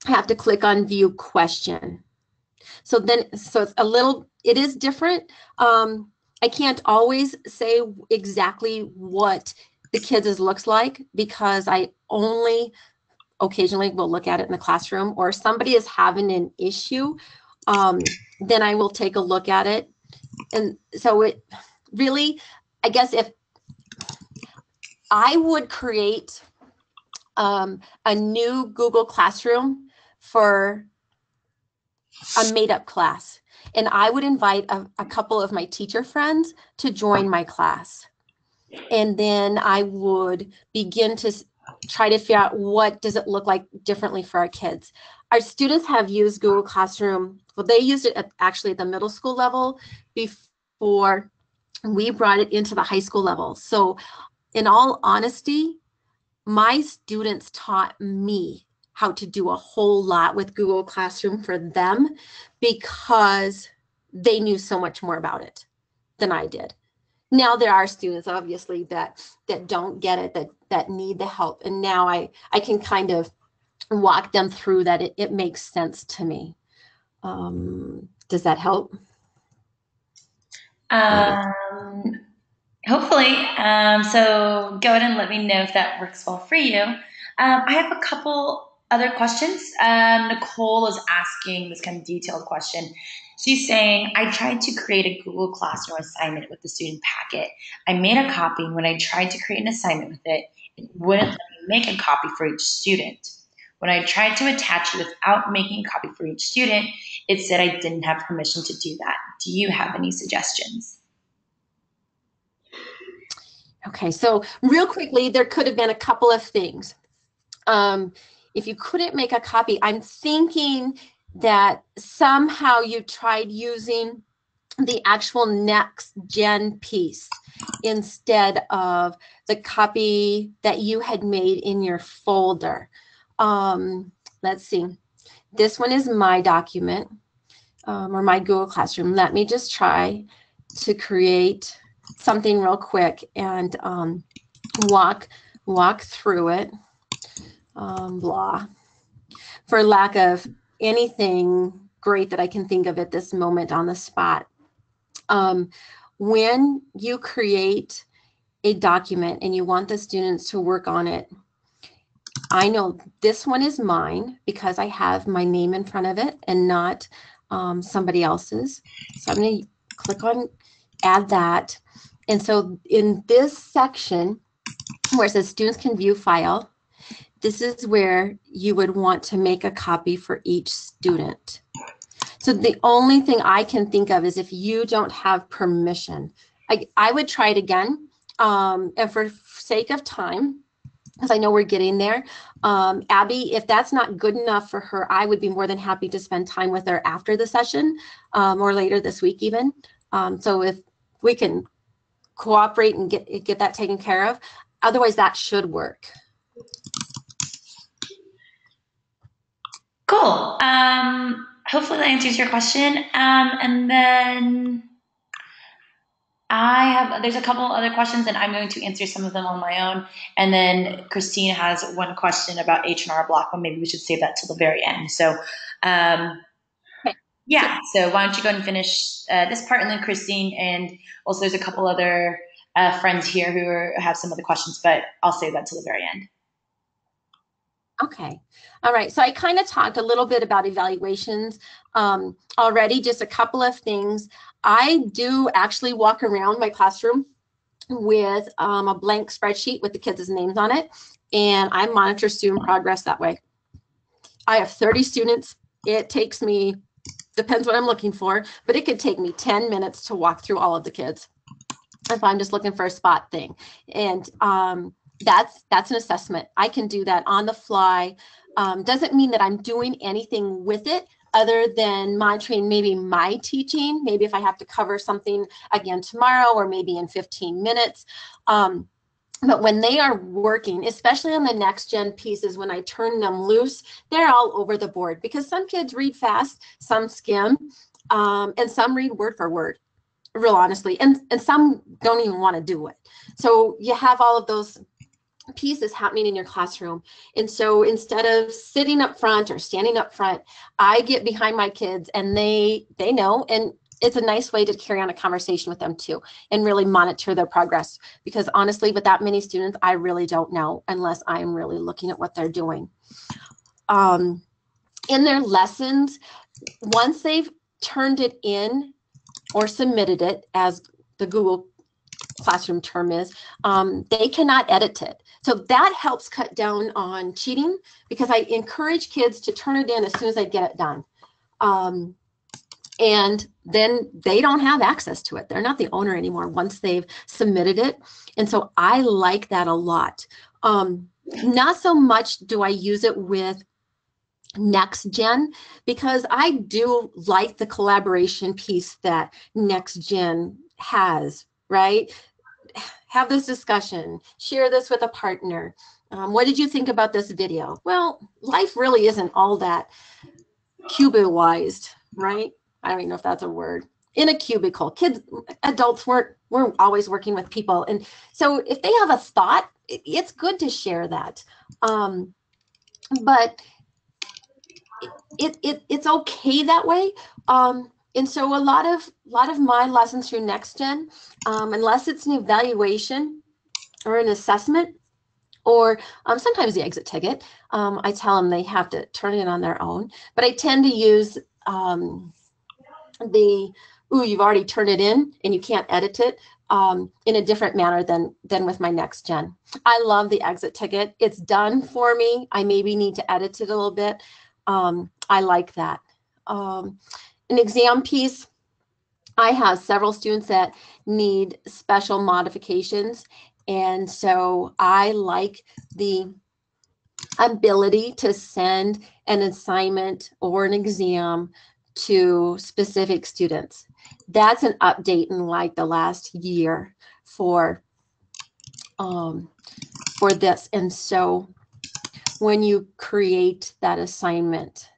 [SPEAKER 3] have to click on view question. So it's a little, it is different. I can't always say exactly what the kids' looks like because I only occasionally will look at it in the classroom, or if somebody is having an issue, then I will take a look at it. And so it really, I guess if I would create a new Google Classroom for a made-up class, and I would invite a couple of my teacher friends to join my class. And then I would begin to try to figure out what does it look like differently for our kids. Our students have used Google Classroom. Well, they used it actually at the middle school level before we brought it into the high school level. So in all honesty, my students taught me how to do a whole lot with Google Classroom for them because they knew so much more about it than I did. Now there are students obviously that don't get it, that need the help. And now I can kind of walk them through that. It makes sense to me. Does that help?
[SPEAKER 2] Hopefully. So go ahead and let me know if that works well for you. I have a couple other questions. Nicole is asking this kind of detailed question. She's saying, I tried to create a Google Classroom assignment with the student packet. I made a copy, and when I tried to create an assignment with it, it wouldn't let me make a copy for each student. When I tried to attach it without making a copy for each student, it said I didn't have permission to do that. Do you have any suggestions?
[SPEAKER 3] Okay, so real quickly, there could have been a couple of things. If you couldn't make a copy, I'm thinking that somehow you tried using the actual next gen piece instead of the copy that you had made in your folder. Let's see. This one is my document or my Google Classroom. Let me just try to create something real quick and walk walk through it, blah, for lack of anything great that I can think of at this moment on the spot. When you create a document and you want the students to work on it, I know this one is mine because I have my name in front of it and not somebody else's. So I'm going to click on add that. And so in this section where it says students can view file, this is where you would want to make a copy for each student. So the only thing I can think of is if you don't have permission. I would try it again. And for sake of time, because I know we're getting there, Abby, if that's not good enough for her, I would be more than happy to spend time with her after the session or later this week even. So if we can cooperate and get that taken care of, otherwise that should work.
[SPEAKER 2] Cool. Hopefully that answers your question. And then there's a couple other questions and I'm going to answer some of them on my own. And then Christine has one question about H&R Block, but maybe we should save that till the very end. So, yeah, so why don't you go ahead and finish this part, and then Christine, and also there's a couple other friends here who have some other questions, but I'll save that till the very end.
[SPEAKER 3] Okay. All right. So I kind of talked a little bit about evaluations already, just a couple of things. I do actually walk around my classroom with a blank spreadsheet with the kids' names on it, and I monitor student progress that way. I have 30 students. It takes me, depends what I'm looking for, but it could take me 10 minutes to walk through all of the kids if I'm just looking for a spot thing. And that's an assessment. I can do that on the fly. Doesn't mean that I'm doing anything with it other than monitoring maybe my teaching, maybe if I have to cover something again tomorrow or maybe in 15 minutes. But when they are working, especially on the next gen pieces, when I turn them loose, they're all over the board because some kids read fast, some skim, and some read word for word, real honestly, and some don't even want to do it. So you have all of those pieces happening in your classroom. And so instead of sitting up front or standing up front, I get behind my kids and they know, and it's a nice way to carry on a conversation with them too and really monitor their progress, because honestly, with that many students, I really don't know unless I'm really looking at what they're doing. In their lessons, once they've turned it in or submitted it, as the Google Classroom term is, they cannot edit it. So that helps cut down on cheating, because I encourage kids to turn it in as soon as they get it done. And then they don't have access to it. They're not the owner anymore once they've submitted it. And so I like that a lot. Not so much do I use it with Next Gen, because I do like the collaboration piece that Next Gen has, right? Have this discussion, share this with a partner. What did you think about this video? Well, life really isn't all that cubicized, right? I don't even know if that's a word. In a cubicle, kids, adults we're always working with people. And so if they have a thought, it's good to share that. But it's okay that way. And so a lot of my lessons through Next Gen, unless it's an evaluation or an assessment, or sometimes the exit ticket, I tell them they have to turn it in on their own. But I tend to use you've already turned it in and you can't edit it, in a different manner than with my Next Gen. I love the exit ticket. It's done for me. I maybe need to edit it a little bit. I like that. An exam piece, I have several students that need special modifications. And so I like the ability to send an assignment or an exam to specific students. That's an update in like the last year for this. And so when you create that assignment,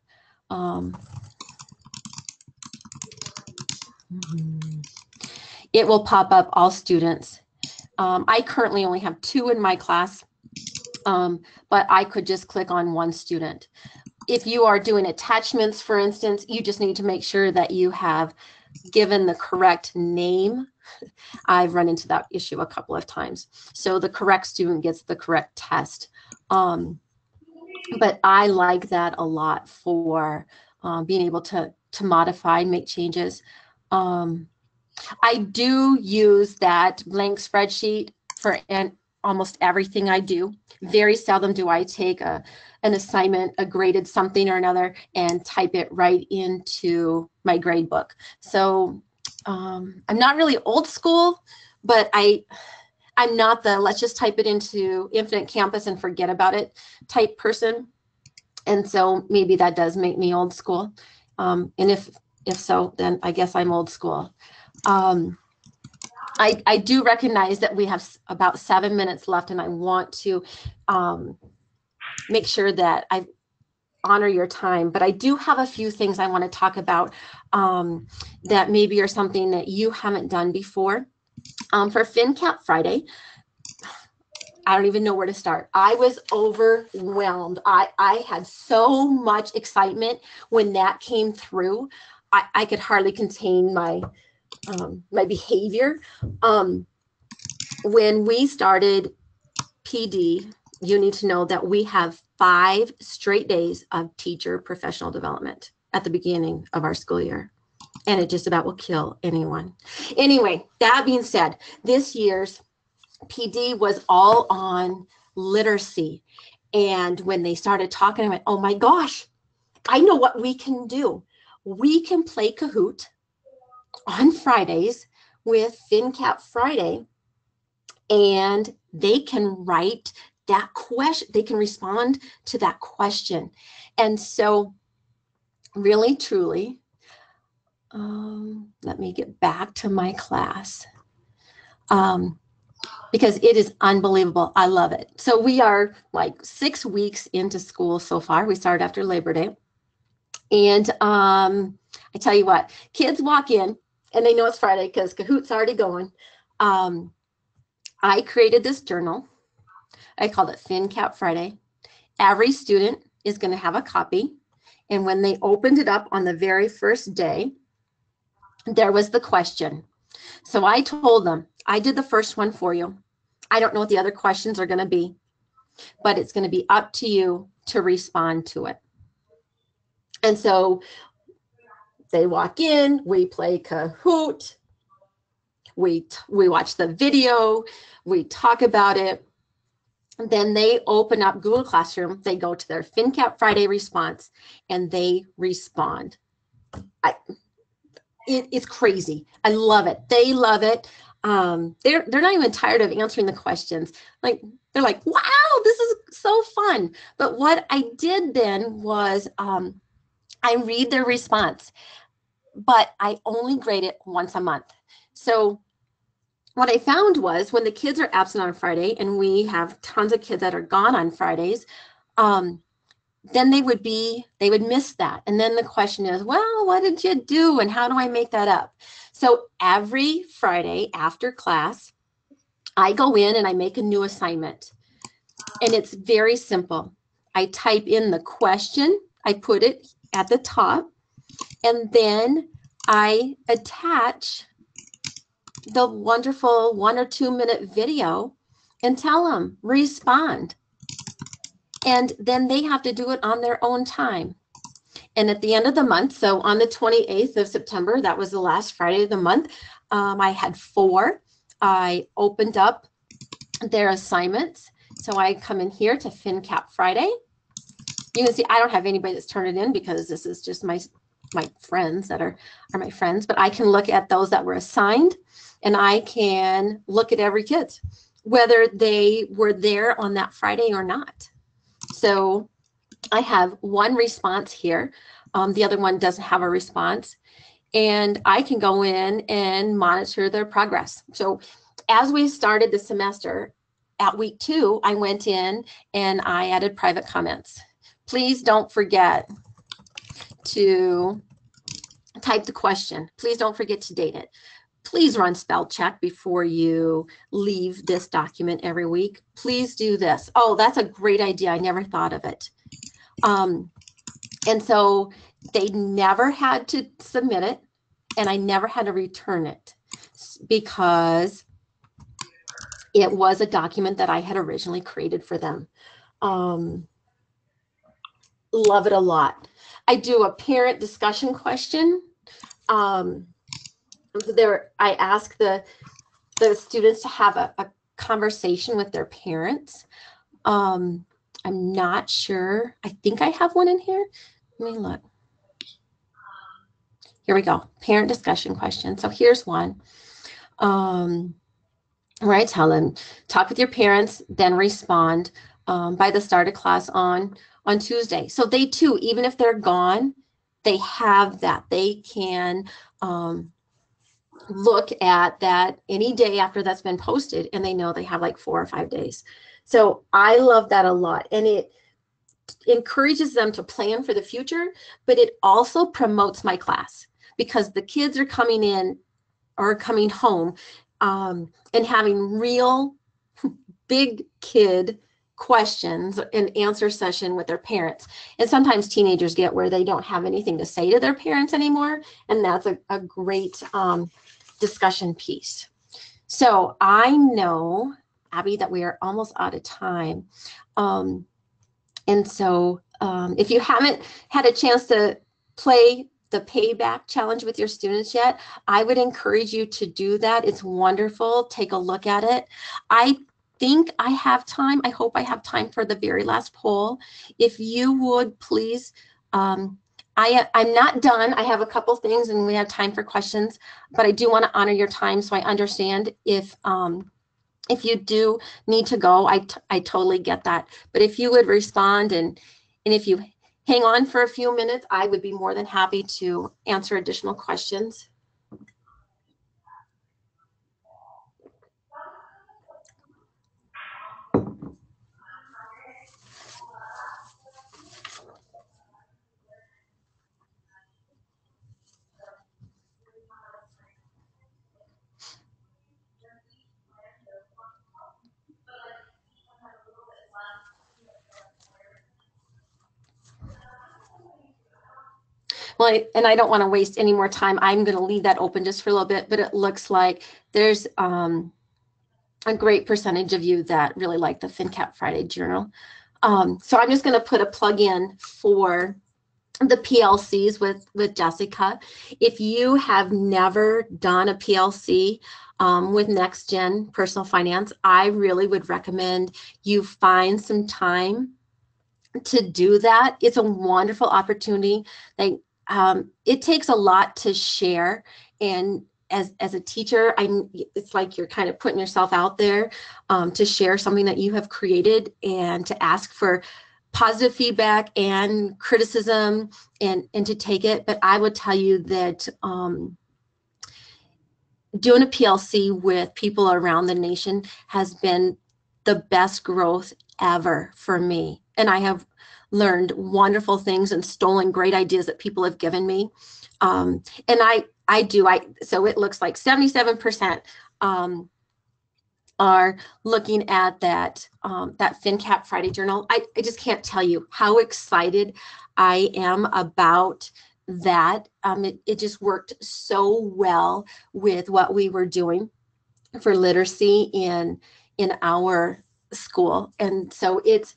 [SPEAKER 3] it will pop up all students. I currently only have 2 in my class. but I could just click on one student. If you are doing attachments, for instance, you just need to make sure that you have given the correct name. I've run into that issue a couple of times. So the correct student gets the correct test. But I like that a lot for being able to modify, make changes. I do use that blank spreadsheet for almost everything I do. Very seldom do I take an assignment, a graded something or another, and type it right into my grade book. So I'm not really old school, but I'm not the let's just type it into Infinite Campus and forget about it type person. And so maybe that does make me old school. And if so, then I guess I'm old school. I do recognize that we have about 7 minutes left, and I want to make sure that I honor your time. But I do have a few things I want to talk about that maybe are something that you haven't done before. For FinCap Friday, I don't even know where to start. I was overwhelmed. I had so much excitement when that came through. I could hardly contain my behavior. When we started PD, you need to know that we have 5 straight days of teacher professional development at the beginning of our school year. And it just about will kill anyone. Anyway, that being said, this year's PD was all on literacy. And when they started talking, I went, oh my gosh, I know what we can do. We can play Kahoot on Fridays with FinCap Friday, and they can write that question, they can respond to that question. And so really, truly, let me get back to my class. Because it is unbelievable. I love it. So we are like 6 weeks into school so far. We started after Labor Day. And I tell you what, kids walk in and they know it's Friday because Kahoot's already going. I created this journal. I called it FinCap Friday. Every student is going to have a copy. And when they opened it up on the very first day, there was the question. So I told them, I did the first one for you. I don't know what the other questions are going to be, but it's going to be up to you to respond to it. And so they walk in, we play Kahoot, we watch the video, we talk about it. Then they open up Google Classroom, they go to their FinCap Friday response, and they respond. It's crazy. I love it. They love it. They're not even tired of answering the questions. Like they're like, wow, this is so fun. But what I did then was I read their response, but I only grade it once a month. So what I found was when the kids are absent on Friday, and we have tons of kids that are gone on Fridays, then they would miss that. And then the question is, well, what did you do? And how do I make that up? So every Friday after class, I go in and I make a new assignment. And it's very simple. I type in the question, I put it at the top, and then I attach the wonderful 1 or 2 minute video and tell them, respond. And then they have to do it on their own time. And at the end of the month, so on the 28th of September, that was the last Friday of the month, I had 4. I opened up their assignments. So I come in here to FinCap Friday. You can see I don't have anybody that's turned it in because this is just my friends that are my friends, but I can look at those that were assigned, and I can look at every kid, whether they were there on that Friday or not. So I have one response here. The other one doesn't have a response, and I can go in and monitor their progress. So as we started the semester at week 2, I went in and I added private comments. Please don't forget to type the question. Please don't forget to date it. please run spell check before you leave this document every week. Please do this. Oh, that's a great idea. I never thought of it. And so they never had to submit it, and I never had to return it because it was a document that I had originally created for them. Love it a lot. I do a parent discussion question. I ask the students to have a conversation with their parents. I'm not sure. I think I have one in here. Let me look. Here we go. Parent discussion question. So here's one. Where I tell them, talk with your parents, then respond by the start of class on Tuesday. So they too, even if they're gone, they have that. They can look at that any day after that's been posted, and they know they have like 4 or 5 days. So I love that a lot. And it encourages them to plan for the future, but it also promotes my class because the kids are coming in or coming home and having real big kid questions and answer session with their parents. And sometimes teenagers get where they don't have anything to say to their parents anymore. And that's a great discussion piece. So I know, Abby, that we are almost out of time. And so if you haven't had a chance to play the payback challenge with your students yet, I would encourage you to do that. It's wonderful. Take a look at it. I think I have time. I hope I have time for the very last poll. If you would please, I'm not done. I have a couple things and we have time for questions, but I do want to honor your time. So I understand if you do need to go, I totally get that. But if you would respond and if you hang on for a few minutes, I would be more than happy to answer additional questions. Well, and I don't want to waste any more time. I'm going to leave that open just for a little bit, but it looks like there's a great percentage of you that really like the FinCap Friday Journal. So I'm just going to put a plug in for the PLCs with Jessica. If you have never done a PLC with Next Gen Personal Finance, I really would recommend you find some time to do that. It's a wonderful opportunity. It takes a lot to share, and as a teacher, it's like you're kind of putting yourself out there to share something that you have created and to ask for positive feedback and criticism and to take it. But I would tell you that doing a PLC with people around the nation has been the best growth ever for me. And I have learned wonderful things and stolen great ideas that people have given me. And so it looks like 77% are looking at that FinCap Friday Journal. I just can't tell you how excited I am about that. It just worked so well with what we were doing for literacy in our school. And so it's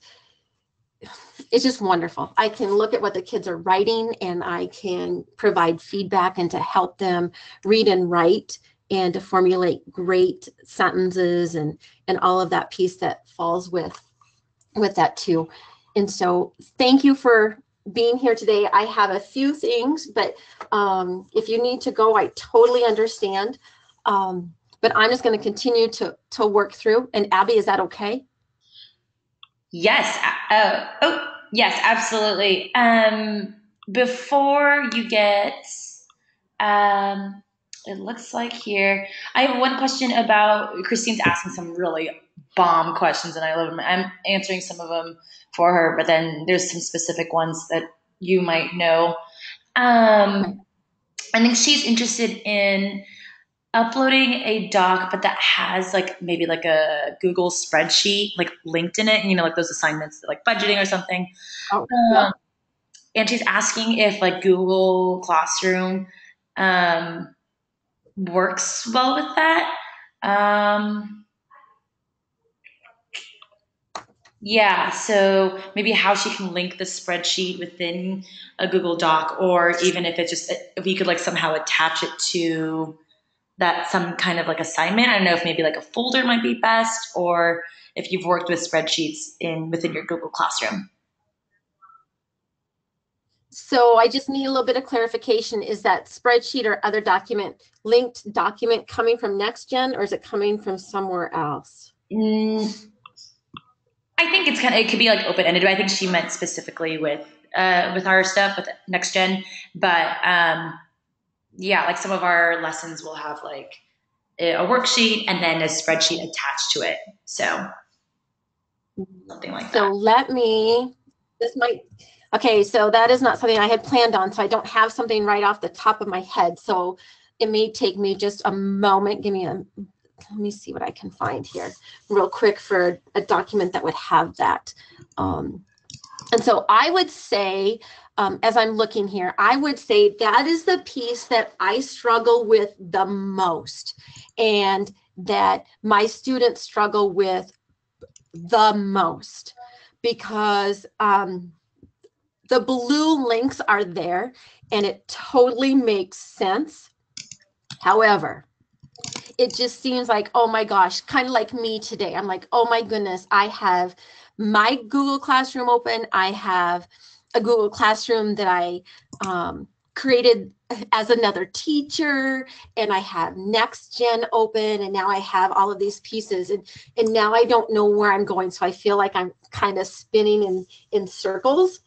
[SPEAKER 3] just wonderful. I can look at what the kids are writing and I can provide feedback and to help them read and write and to formulate great sentences and all of that piece that falls with that too. And so thank you for being here today. I have a few things, but if you need to go, I totally understand. But I'm just going to continue to work through. And Abby, is that okay?
[SPEAKER 2] Yes. Yes, absolutely. Before you get, it looks like here, I have one question about, Christine's asking some really bomb questions and I love them. I'm answering some of them for her, but then there's some specific ones that you might know. I think she's interested in uploading a doc, but that has like maybe like a Google spreadsheet like linked in it, like those assignments like budgeting or something.
[SPEAKER 3] Oh,
[SPEAKER 2] Um,
[SPEAKER 3] yep.
[SPEAKER 2] and she's asking if like Google Classroom um, works well with that. Um, yeah, so maybe how she can link the spreadsheet within a Google Doc, or even if it's just if we could like somehow attach it to that some kind of like assignment. I don't know if maybe like a folder might be best, or if you've worked with spreadsheets in within your Google Classroom.
[SPEAKER 3] So I just need a little bit of clarification. Is that spreadsheet or other linked document coming from NextGen, or is it coming from somewhere else?
[SPEAKER 2] Mm, I think it could be like open ended. I think she meant specifically with our stuff with next gen, but yeah, like some of our lessons will have like a worksheet and then a spreadsheet attached to it. So something like
[SPEAKER 3] So
[SPEAKER 2] that.
[SPEAKER 3] this might, okay, so that is not something I had planned on. So I don't have something right off the top of my head. So it may take me just a moment. Let me see what I can find here real quick for a document that would have that. And so I would say, as I'm looking here, I would say that is the piece that I struggle with the most, and that my students struggle with the most, because the blue links are there and it totally makes sense. However, it just seems like, oh my gosh, kind of like me today. I'm like, oh my goodness, I have my Google Classroom open. I have a Google Classroom that I created as another teacher, and I have NextGen open, and now I have all of these pieces, and now I don't know where I'm going. So I feel like I'm kind of spinning in circles.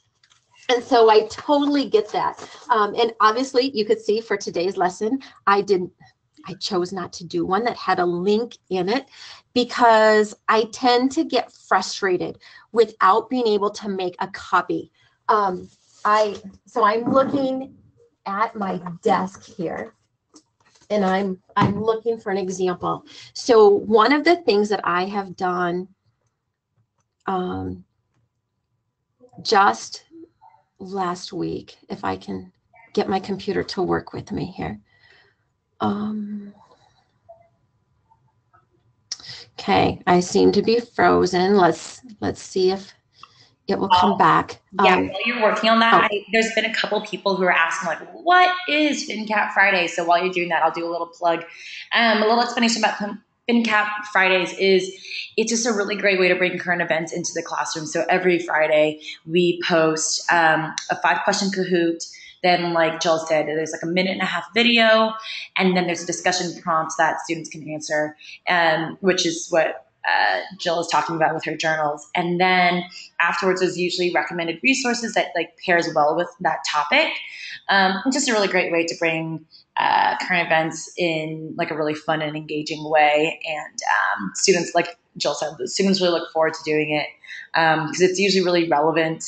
[SPEAKER 3] And so I totally get that. And obviously you could see for today's lesson, I chose not to do one that had a link in it, because I tend to get frustrated without being able to make a copy. So I'm looking at my desk here, and I'm looking for an example. So one of the things that I have done just last week, if I can get my computer to work with me here. Okay, I seem to be frozen. Let's see if it will come back.
[SPEAKER 2] Yeah, while you're working on that,
[SPEAKER 3] Oh,
[SPEAKER 2] there's been a couple people who are asking, like, what is FinCap Friday? So while you're doing that, I'll do a little plug. A little explanation about FinCap Fridays is it's just a really great way to bring current events into the classroom. So every Friday, we post a 5-question Kahoot. Then, like Jill said, there's like a 1.5-minute video, and then there's a discussion prompt that students can answer, which is what Jill is talking about with her journals. And then afterwards, there's usually recommended resources that like pairs well with that topic. Just a really great way to bring current events in like a really fun and engaging way. And students, like Jill said, the students really look forward to doing it because it's usually really relevant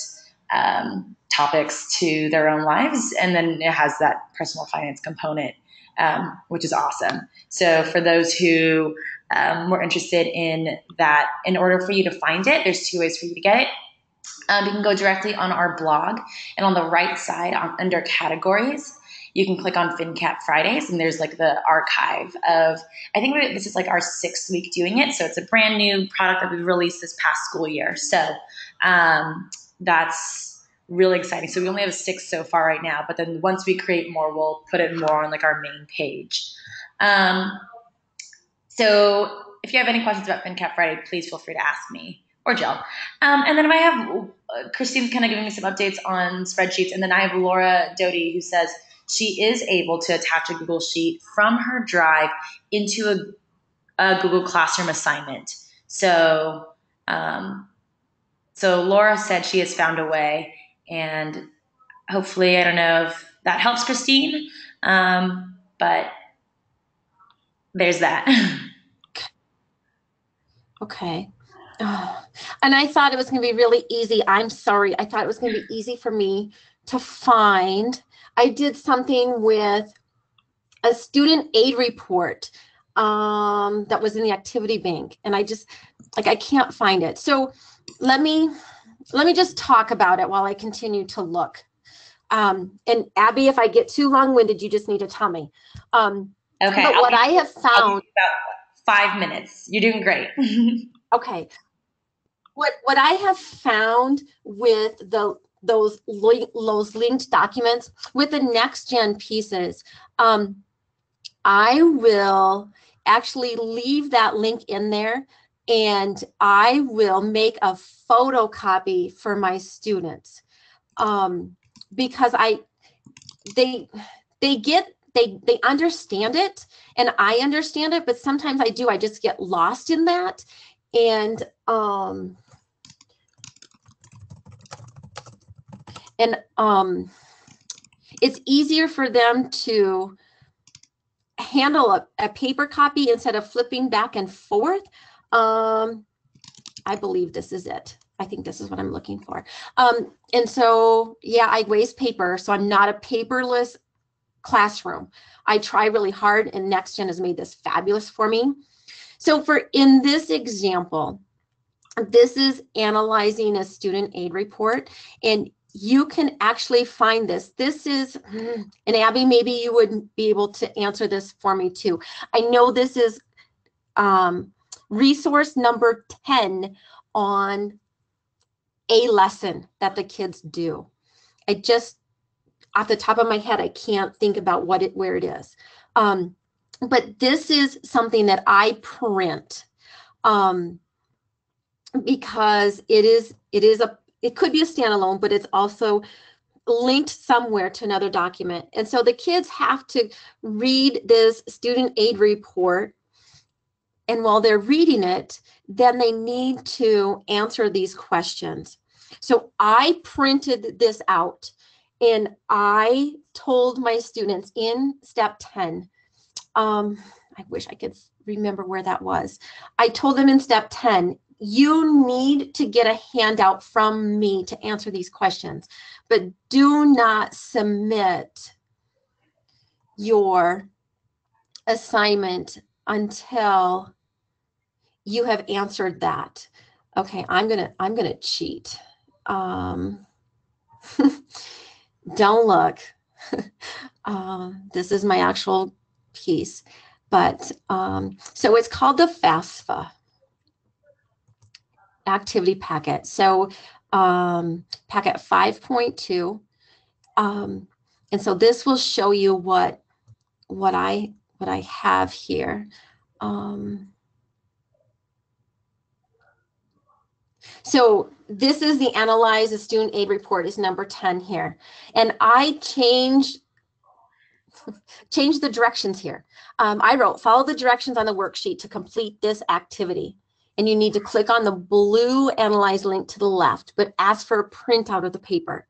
[SPEAKER 2] topics to their own lives. And then it has that personal finance component, which is awesome. So for those who were interested in that, in order for you to find it, there's 2 ways for you to get it. You can go directly on our blog, and on the right side, under categories, you can click on FinCap Fridays, and there's like the archive of, I think this is like our 6th week doing it. So it's a brand new product that we've released this past school year. So that's really exciting. So we only have 6 so far right now, but then once we create more, we'll put it more on like our main page. So if you have any questions about FinCap Friday, please feel free to ask me or Jill. And then if I have, Christine's kind of giving me some updates on spreadsheets. And then I have Laura Doty, who says she is able to attach a Google Sheet from her Drive into a Google Classroom assignment. So, so Laura said she has found a way, and hopefully, I don't know if that helps Christine, but there's that.
[SPEAKER 3] okay. Oh, and I thought it was going to be really easy. I'm sorry. I thought it was going to be easy for me to find. I did something with a student aid report that was in the activity bank, and I just I can't find it. So let me just talk about it while I continue to look. And Abby, if I get too long-winded, you just need to tell me.
[SPEAKER 2] Okay.
[SPEAKER 3] But what I have
[SPEAKER 2] I'll
[SPEAKER 3] found,
[SPEAKER 2] give you about 5 minutes. You're doing great.
[SPEAKER 3] okay, what I have found with those linked documents with the next gen pieces, I will actually leave that link in there, and I will make a photocopy for my students, because they understand it, and I understand it, but sometimes I just get lost in that, and it's easier for them to handle a paper copy instead of flipping back and forth. I believe this is it. I think this is what I'm looking for. And so, yeah, I waste paper, so I'm not a paperless classroom. I try really hard, and NextGen has made this fabulous for me. So in this example, this is analyzing a student aid report, and you can actually find this. This is, and Abby, maybe you would be able to answer this for me too. I know this is resource number 10 on a lesson that the kids do. I just, off the top of my head, I can't think about where it is. But this is something that I print because it could be a standalone, but it's also linked somewhere to another document. And so the kids have to read this student aid report, and while they're reading it, then they need to answer these questions. So I printed this out, and I told my students in step 10, I wish I could remember where that was. I told them in step 10, you need to get a handout from me to answer these questions, but do not submit your assignment until you have answered that. Okay, I'm gonna cheat. Don't look. This is my actual piece, but so it's called the Fafsa activity packet. So packet 5.2, and so this will show you what I have here. So this is the Analyze a Student Aid Report, is number 10 here. And I changed the directions here. I wrote, follow the directions on the worksheet to complete this activity. And you need to click on the blue Analyze link to the left, but ask for a printout of the paper.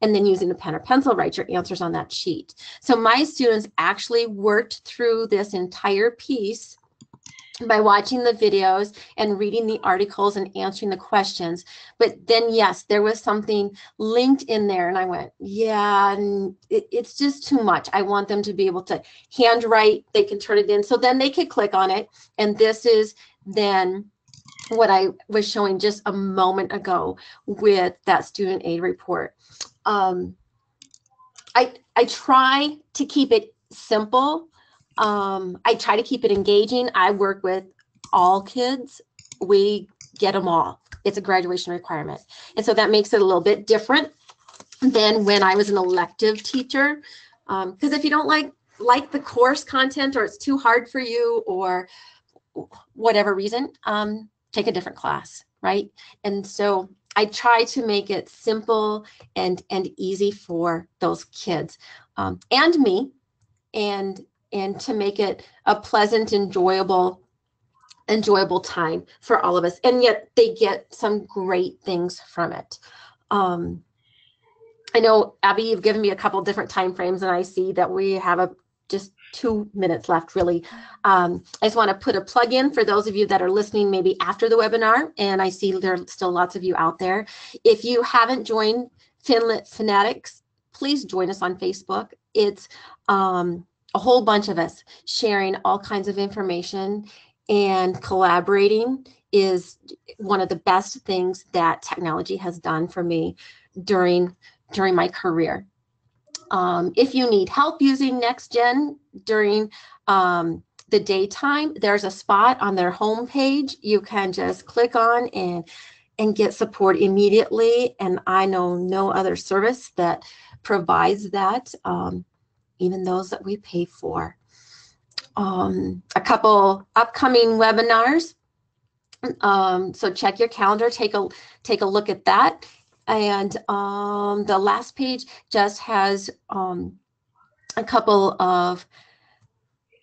[SPEAKER 3] And then using a pen or pencil, write your answers on that sheet. So my students actually worked through this entire piece by watching the videos and reading the articles and answering the questions. But then, yes, there was something linked in there, and I went, yeah, and it's just too much. I want them to be able to handwrite. They can turn it in, so then they could click on it. And this is then what I was showing just a moment ago with that student aid report. I try to keep it simple. I try to keep it engaging. I work with all kids. We get them all. It's a graduation requirement. And so that makes it a little bit different than when I was an elective teacher. Because if you don't like the course content, or it's too hard for you, or whatever reason, take a different class, right? And so I try to make it simple and easy for those kids and me, and to make it a pleasant, enjoyable time for all of us. And yet they get some great things from it. I know, Abby, you've given me a couple different time frames, and I see that we have just 2 minutes left, really. I just want to put a plug in for those of you that are listening maybe after the webinar, and I see there are still lots of you out there. If you haven't joined FinLit Fanatics, please join us on Facebook. It's a whole bunch of us sharing all kinds of information and collaborating is one of the best things that technology has done for me during my career. If you need help using NextGen during the daytime, there's a spot on their homepage you can just click on and get support immediately. And I know no other service that provides that, even those that we pay for. A couple upcoming webinars. So check your calendar, take a look at that. And the last page just has a couple of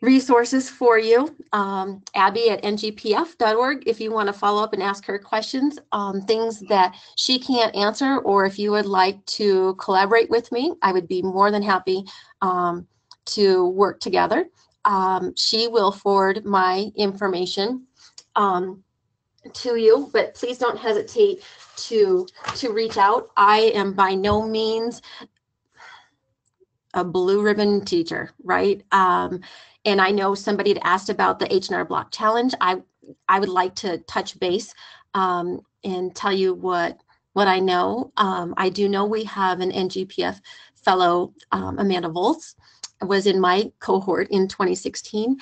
[SPEAKER 3] resources for you. Abby at ngpf.org, if you want to follow up and ask her questions on things that she can't answer, or if you would like to collaborate with me, I would be more than happy to work together. She will forward my information to you, but please don't hesitate to reach out. I am by no means a blue ribbon teacher, right? And I know somebody had asked about the H&R Block Challenge. I would like to touch base and tell you what I know. I do know we have an NGPF fellow, Amanda Volz, was in my cohort in 2016.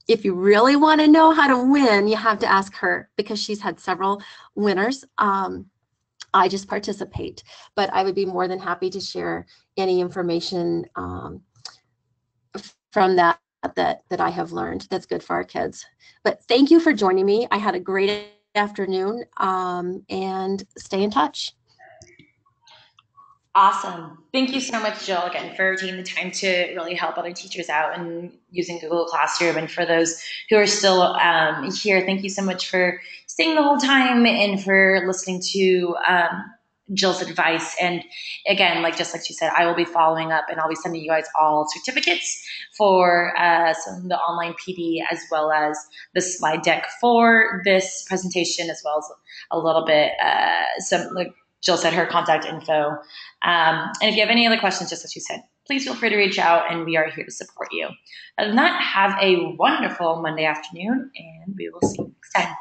[SPEAKER 3] If you really want to know how to win, you have to ask her because she's had several winners. I just participate, but I would be more than happy to share any information from that I have learned that's good for our kids. But thank you for joining me. I had a great afternoon, and stay in touch.
[SPEAKER 2] Awesome. Thank you so much, Jill, again, for taking the time to really help other teachers out and using Google Classroom. And for those who are still here, thank you so much for staying the whole time and for listening to Jill's advice. And again, just like she said, I will be following up and I'll be sending you guys all certificates for some of the online PD as well as the slide deck for this presentation, as well as a little bit, Jill said, her contact info. And if you have any other questions, just as you said, please feel free to reach out and we are here to support you. Other than that, have a wonderful Monday afternoon and we will see you next time.